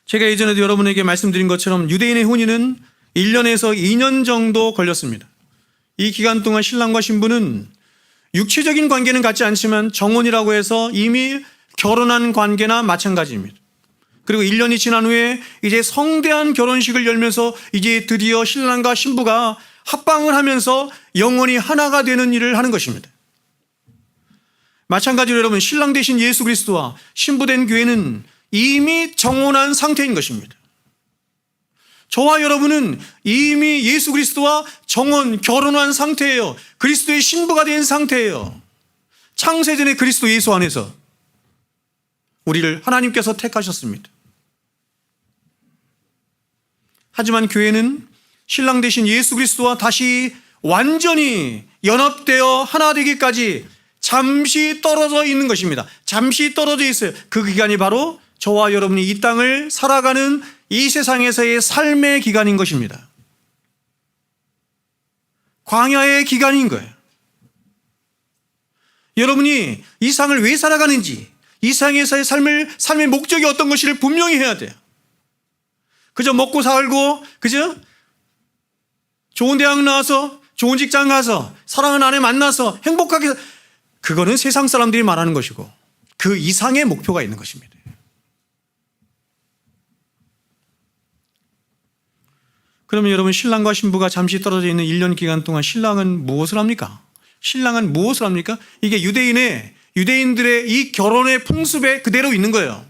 제가 예전에도 여러분에게 말씀드린 것처럼 유대인의 혼인은 1년에서 2년 정도 걸렸습니다. 이 기간 동안 신랑과 신부는 육체적인 관계는 갖지 않지만 정혼이라고 해서 이미 결혼한 관계나 마찬가지입니다. 그리고 1년이 지난 후에 이제 성대한 결혼식을 열면서 이제 드디어 신랑과 신부가 합방을 하면서 영원히 하나가 되는 일을 하는 것입니다. 마찬가지로 여러분, 신랑 되신 예수 그리스도와 신부 된 교회는 이미 정혼한 상태인 것입니다. 저와 여러분은 이미 예수 그리스도와 결혼한 상태예요. 그리스도의 신부가 된 상태예요. 창세전에 그리스도 예수 안에서 우리를 하나님께서 택하셨습니다. 하지만 교회는 신랑 되신 예수 그리스도와 다시 완전히 연합되어 하나 되기까지 잠시 떨어져 있는 것입니다. 잠시 떨어져 있어요. 그 기간이 바로 저와 여러분이 이 땅을 살아가는 이 세상에서의 삶의 기간인 것입니다. 광야의 기간인 거예요. 여러분이 이 세상을 왜 살아가는지, 이 세상에서의 삶의 목적이 어떤 것인지를 분명히 해야 돼요. 그저 먹고 살고, 그저 좋은 대학 나와서, 좋은 직장 가서, 사랑하는 아내 만나서 행복하게, 그거는 세상 사람들이 말하는 것이고, 그 이상의 목표가 있는 것입니다. 그러면 여러분, 신랑과 신부가 잠시 떨어져 있는 1년 기간 동안 신랑은 무엇을 합니까? 신랑은 무엇을 합니까? 이게 유대인들의 이 결혼의 풍습에 그대로 있는 거예요.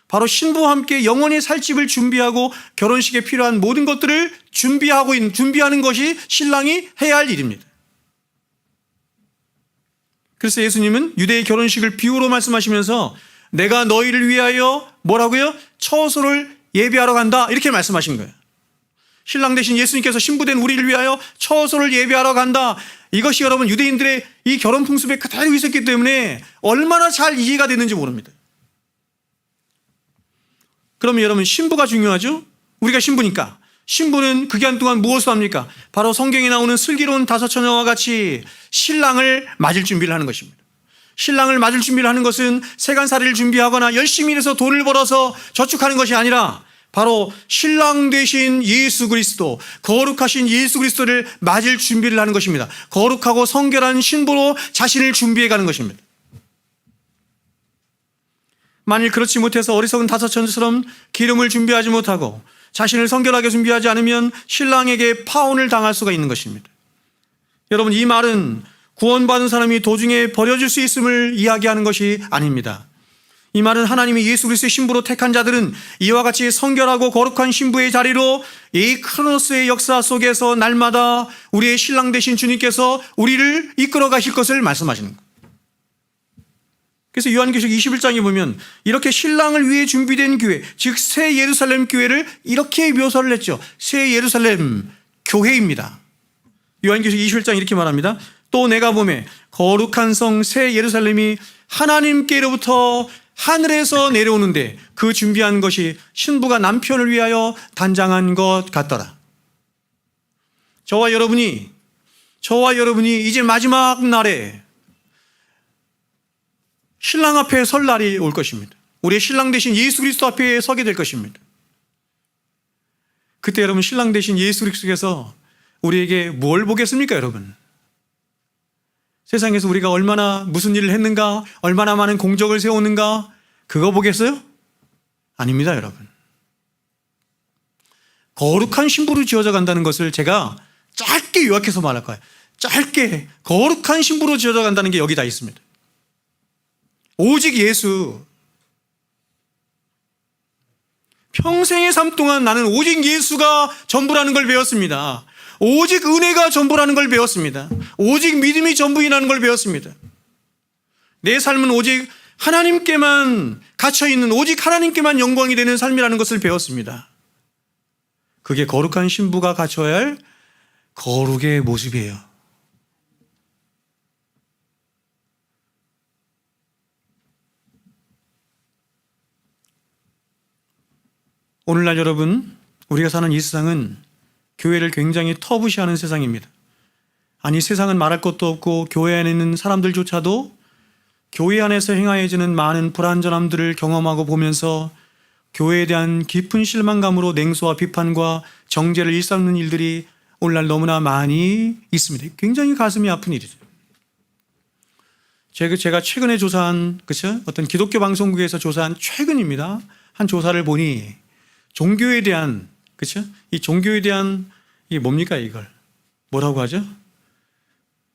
바로 신부와 함께 영원히 살 집을 준비하고 결혼식에 필요한 모든 것들을 준비하는 것이 신랑이 해야 할 일입니다. 그래서 예수님은 유대의 결혼식을 비유로 말씀하시면서 내가 너희를 위하여 뭐라고요? 처소를 예비하러 간다, 이렇게 말씀하신 거예요. 신랑 되신 예수님께서 신부된 우리를 위하여 처소를 예비하러 간다. 이것이 여러분 유대인들의 이 결혼 풍습에 그대로 있었기 때문에 얼마나 잘 이해가 됐는지 모릅니다. 그러면 여러분, 신부가 중요하죠? 우리가 신부니까. 신부는 그 기간 동안 무엇을 합니까? 바로 성경에 나오는 슬기로운 다섯 처녀와 같이 신랑을 맞을 준비를 하는 것입니다. 신랑을 맞을 준비를 하는 것은 세간살이를 준비하거나 열심히 일해서 돈을 벌어서 저축하는 것이 아니라 바로 신랑 되신 예수 그리스도, 거룩하신 예수 그리스도를 맞을 준비를 하는 것입니다. 거룩하고 성결한 신부로 자신을 준비해 가는 것입니다. 만일 그렇지 못해서 어리석은 다섯 처녀처럼 기름을 준비하지 못하고 자신을 성결하게 준비하지 않으면 신랑에게 파혼을 당할 수가 있는 것입니다. 여러분, 이 말은 구원받은 사람이 도중에 버려질 수 있음을 이야기하는 것이 아닙니다. 이 말은 하나님이 예수 그리스도의 신부로 택한 자들은 이와 같이 성결하고 거룩한 신부의 자리로 이 크로노스의 역사 속에서 날마다 우리의 신랑 되신 주님께서 우리를 이끌어 가실 것을 말씀하시는 거예요. 그래서 요한계시록 21장에 보면 이렇게 신랑을 위해 준비된 교회, 즉 새 예루살렘 교회를 이렇게 묘사를 했죠. 새 예루살렘 교회입니다. 요한계시록 21장 이렇게 말합니다. 또 내가 보매 거룩한 성 새 예루살렘이 하나님께로부터 하늘에서 내려오는데 그 준비한 것이 신부가 남편을 위하여 단장한 것 같더라. 저와 여러분이 이제 마지막 날에 신랑 앞에 설 날이 올 것입니다. 우리의 신랑 되신 예수 그리스도 앞에 서게 될 것입니다. 그때 여러분, 신랑 되신 예수 그리스도께서 우리에게 뭘 보겠습니까, 여러분? 세상에서 우리가 얼마나 무슨 일을 했는가, 얼마나 많은 공적을 세웠는가, 그거 보겠어요? 아닙니다, 여러분. 거룩한 신부로 지어져 간다는 것을 제가 짧게 요약해서 말할 거예요. 짧게 거룩한 신부로 지어져 간다는 게 여기 다 있습니다. 오직 예수. 평생의 삶 동안 나는 오직 예수가 전부라는 걸 배웠습니다. 오직 은혜가 전부라는 걸 배웠습니다. 오직 믿음이 전부이라는 걸 배웠습니다. 내 삶은 오직 하나님께만 갇혀있는, 오직 하나님께만 영광이 되는 삶이라는 것을 배웠습니다. 그게 거룩한 신부가 갖춰야 할 거룩의 모습이에요. 오늘날 여러분, 우리가 사는 이 세상은 교회를 굉장히 터부시하는 세상입니다. 아니, 세상은 말할 것도 없고 교회 안에 있는 사람들조차도 교회 안에서 행하여지는 많은 불완전함들을 경험하고 보면서 교회에 대한 깊은 실망감으로 냉소와 비판과 정죄를 일삼는 일들이 오늘날 너무나 많이 있습니다. 굉장히 가슴이 아픈 일이죠. 제가 최근에 조사한, 그쵸? 어떤 기독교 방송국에서 조사한 최근입니다. 한 조사를 보니 종교에 대한, 그쵸? 이 종교에 대한, 이게 뭡니까, 이걸? 뭐라고 하죠?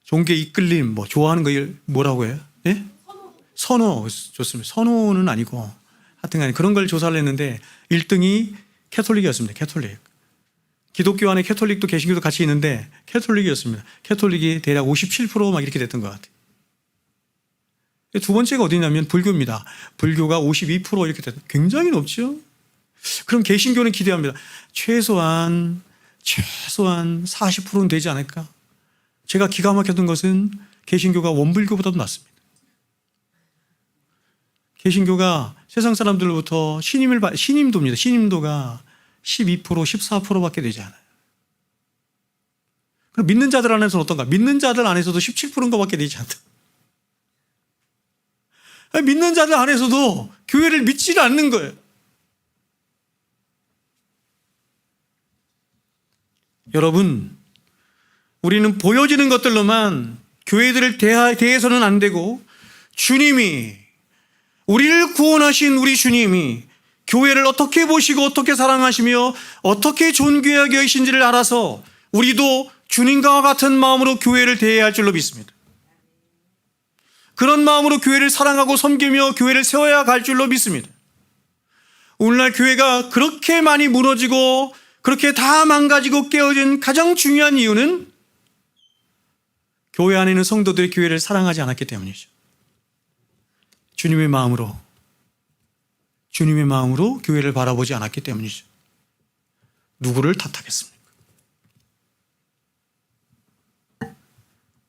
종교의 이끌림, 뭐, 좋아하는 거, 뭐라고 해요? 예? 선호. 좋습니다. 선호는 아니고, 하여튼 간에 그런 걸 조사를 했는데, 1등이 캐톨릭이었습니다. 캐톨릭. 기독교 안에 캐톨릭도 개신교도 같이 있는데, 캐톨릭이었습니다. 캐톨릭이 대략 57%막 이렇게 됐던 것 같아요. 두 번째가 어디냐면 불교입니다. 불교가 52% 이렇게 됐다. 굉장히 높죠? 그럼 개신교는 기대합니다. 최소한 40%는 되지 않을까? 제가 기가 막혔던 것은 개신교가 원불교보다도 낫습니다. 개신교가 세상 사람들로부터 신임도입니다. 신임도가 12%, 14%밖에 되지 않아요. 그럼 믿는 자들 안에서는 어떤가? 믿는 자들 안에서도 17%인 것밖에 되지 않다. 믿는 자들 안에서도 교회를 믿지를 않는 거예요. 여러분, 우리는 보여지는 것들로만 교회들을 대해서는 안 되고, 주님이, 우리를 구원하신 우리 주님이 교회를 어떻게 보시고 어떻게 사랑하시며 어떻게 존귀하게 하신지를 알아서 우리도 주님과 같은 마음으로 교회를 대해야 할 줄로 믿습니다. 그런 마음으로 교회를 사랑하고 섬기며 교회를 세워야 할 줄로 믿습니다. 오늘날 교회가 그렇게 많이 무너지고 그렇게 다 망가지고 깨어진 가장 중요한 이유는 교회 안에 있는 성도들이 교회를 사랑하지 않았기 때문이죠. 주님의 마음으로 교회를 바라보지 않았기 때문이죠. 누구를 탓하겠습니까?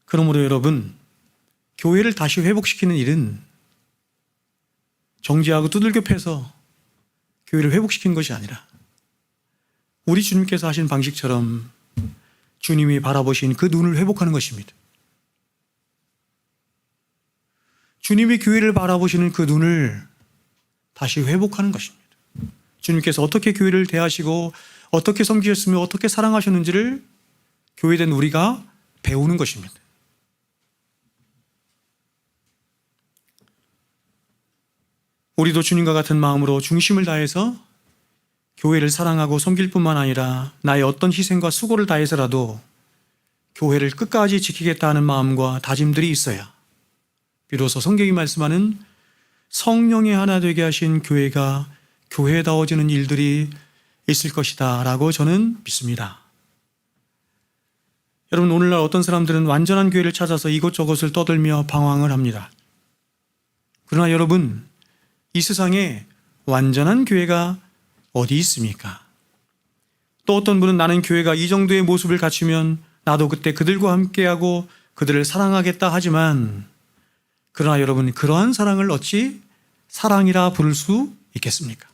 그러므로 여러분, 교회를 다시 회복시키는 일은 정죄하고 두들겨 패서 교회를 회복시키는 것이 아니라 우리 주님께서 하신 방식처럼 주님이 바라보신 그 눈을 회복하는 것입니다. 주님이 교회를 바라보시는 그 눈을 다시 회복하는 것입니다. 주님께서 어떻게 교회를 대하시고 어떻게 섬기셨으며 어떻게 사랑하셨는지를 교회된 우리가 배우는 것입니다. 우리도 주님과 같은 마음으로 중심을 다해서 교회를 사랑하고 섬길 뿐만 아니라 나의 어떤 희생과 수고를 다해서라도 교회를 끝까지 지키겠다 하는 마음과 다짐들이 있어야 비로소 성경이 말씀하는 성령의 하나 되게 하신 교회가 교회다워지는 일들이 있을 것이다 라고 저는 믿습니다. 여러분, 오늘날 어떤 사람들은 완전한 교회를 찾아서 이곳저곳을 떠들며 방황을 합니다. 그러나 여러분, 이 세상에 완전한 교회가 어디 있습니까? 또 어떤 분은 나는 교회가 이 정도의 모습을 갖추면 나도 그때 그들과 함께하고 그들을 사랑하겠다 하지만, 그러나 여러분, 그러한 사랑을 어찌 사랑이라 부를 수 있겠습니까?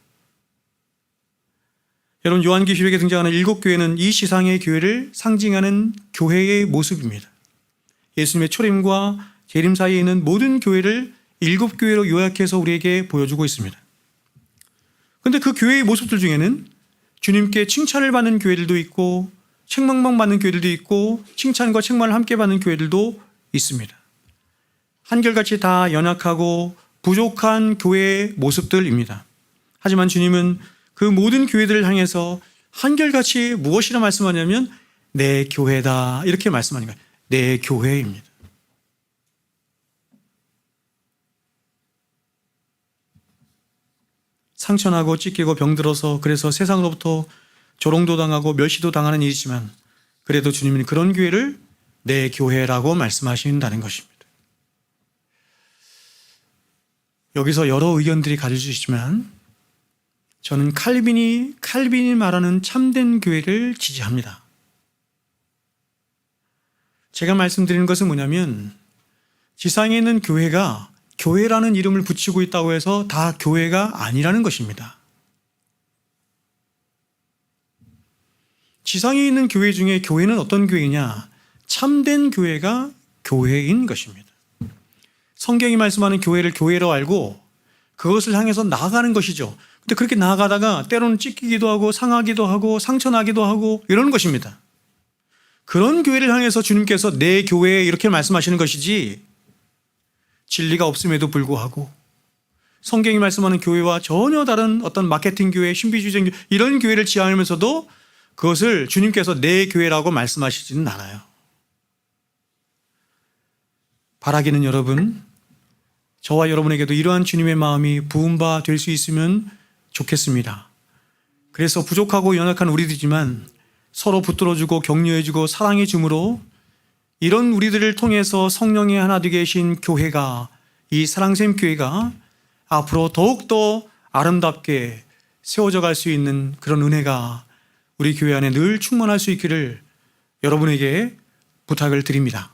여러분, 요한계시록에 등장하는 7교회는 이 시상의 교회를 상징하는 교회의 모습입니다. 예수님의 초림과 재림 사이에 있는 모든 교회를 7교회로 요약해서 우리에게 보여주고 있습니다. 그런데 그 교회의 모습들 중에는 주님께 칭찬을 받는 교회들도 있고 책망만 받는 교회들도 있고 칭찬과 책망을 함께 받는 교회들도 있습니다. 한결같이 다 연약하고 부족한 교회의 모습들입니다. 하지만 주님은 그 모든 교회들을 향해서 한결같이 무엇이라 말씀하냐면 내 교회다 이렇게 말씀하는 거예요. 내 교회입니다. 상처나고 찢기고 병들어서 그래서 세상으로부터 조롱도 당하고 멸시도 당하는 일이지만 그래도 주님은 그런 교회를 내 교회라고 말씀하신다는 것입니다. 여기서 여러 의견들이 가려지지만 저는 칼빈이 말하는 참된 교회를 지지합니다. 제가 말씀드리는 것은 뭐냐면 지상에 있는 교회가 교회라는 이름을 붙이고 있다고 해서 다 교회가 아니라는 것입니다. 지상에 있는 교회 중에 교회는 어떤 교회냐? 참된 교회가 교회인 것입니다. 성경이 말씀하는 교회를 교회로 알고 그것을 향해서 나아가는 것이죠. 근데 그렇게 나아가다가 때로는 찢기기도 하고 상하기도 하고 상처나기도 하고 이러는 것입니다. 그런 교회를 향해서 주님께서 내 교회 이렇게 말씀하시는 것이지, 진리가 없음에도 불구하고 성경이 말씀하는 교회와 전혀 다른 어떤 마케팅 교회, 신비주의적 교회, 이런 교회를 지향하면서도 그것을 주님께서 내 교회라고 말씀하시지는 않아요. 바라기는 여러분, 저와 여러분에게도 이러한 주님의 마음이 부은 바 될 수 있으면 좋겠습니다. 그래서 부족하고 연약한 우리들이지만 서로 붙들어주고 격려해주고 사랑해줌으로 이런 우리들을 통해서 성령의 하나 되게 계신 교회가, 이 사랑샘 교회가 앞으로 더욱더 아름답게 세워져 갈 수 있는 그런 은혜가 우리 교회 안에 늘 충만할 수 있기를 여러분에게 부탁을 드립니다.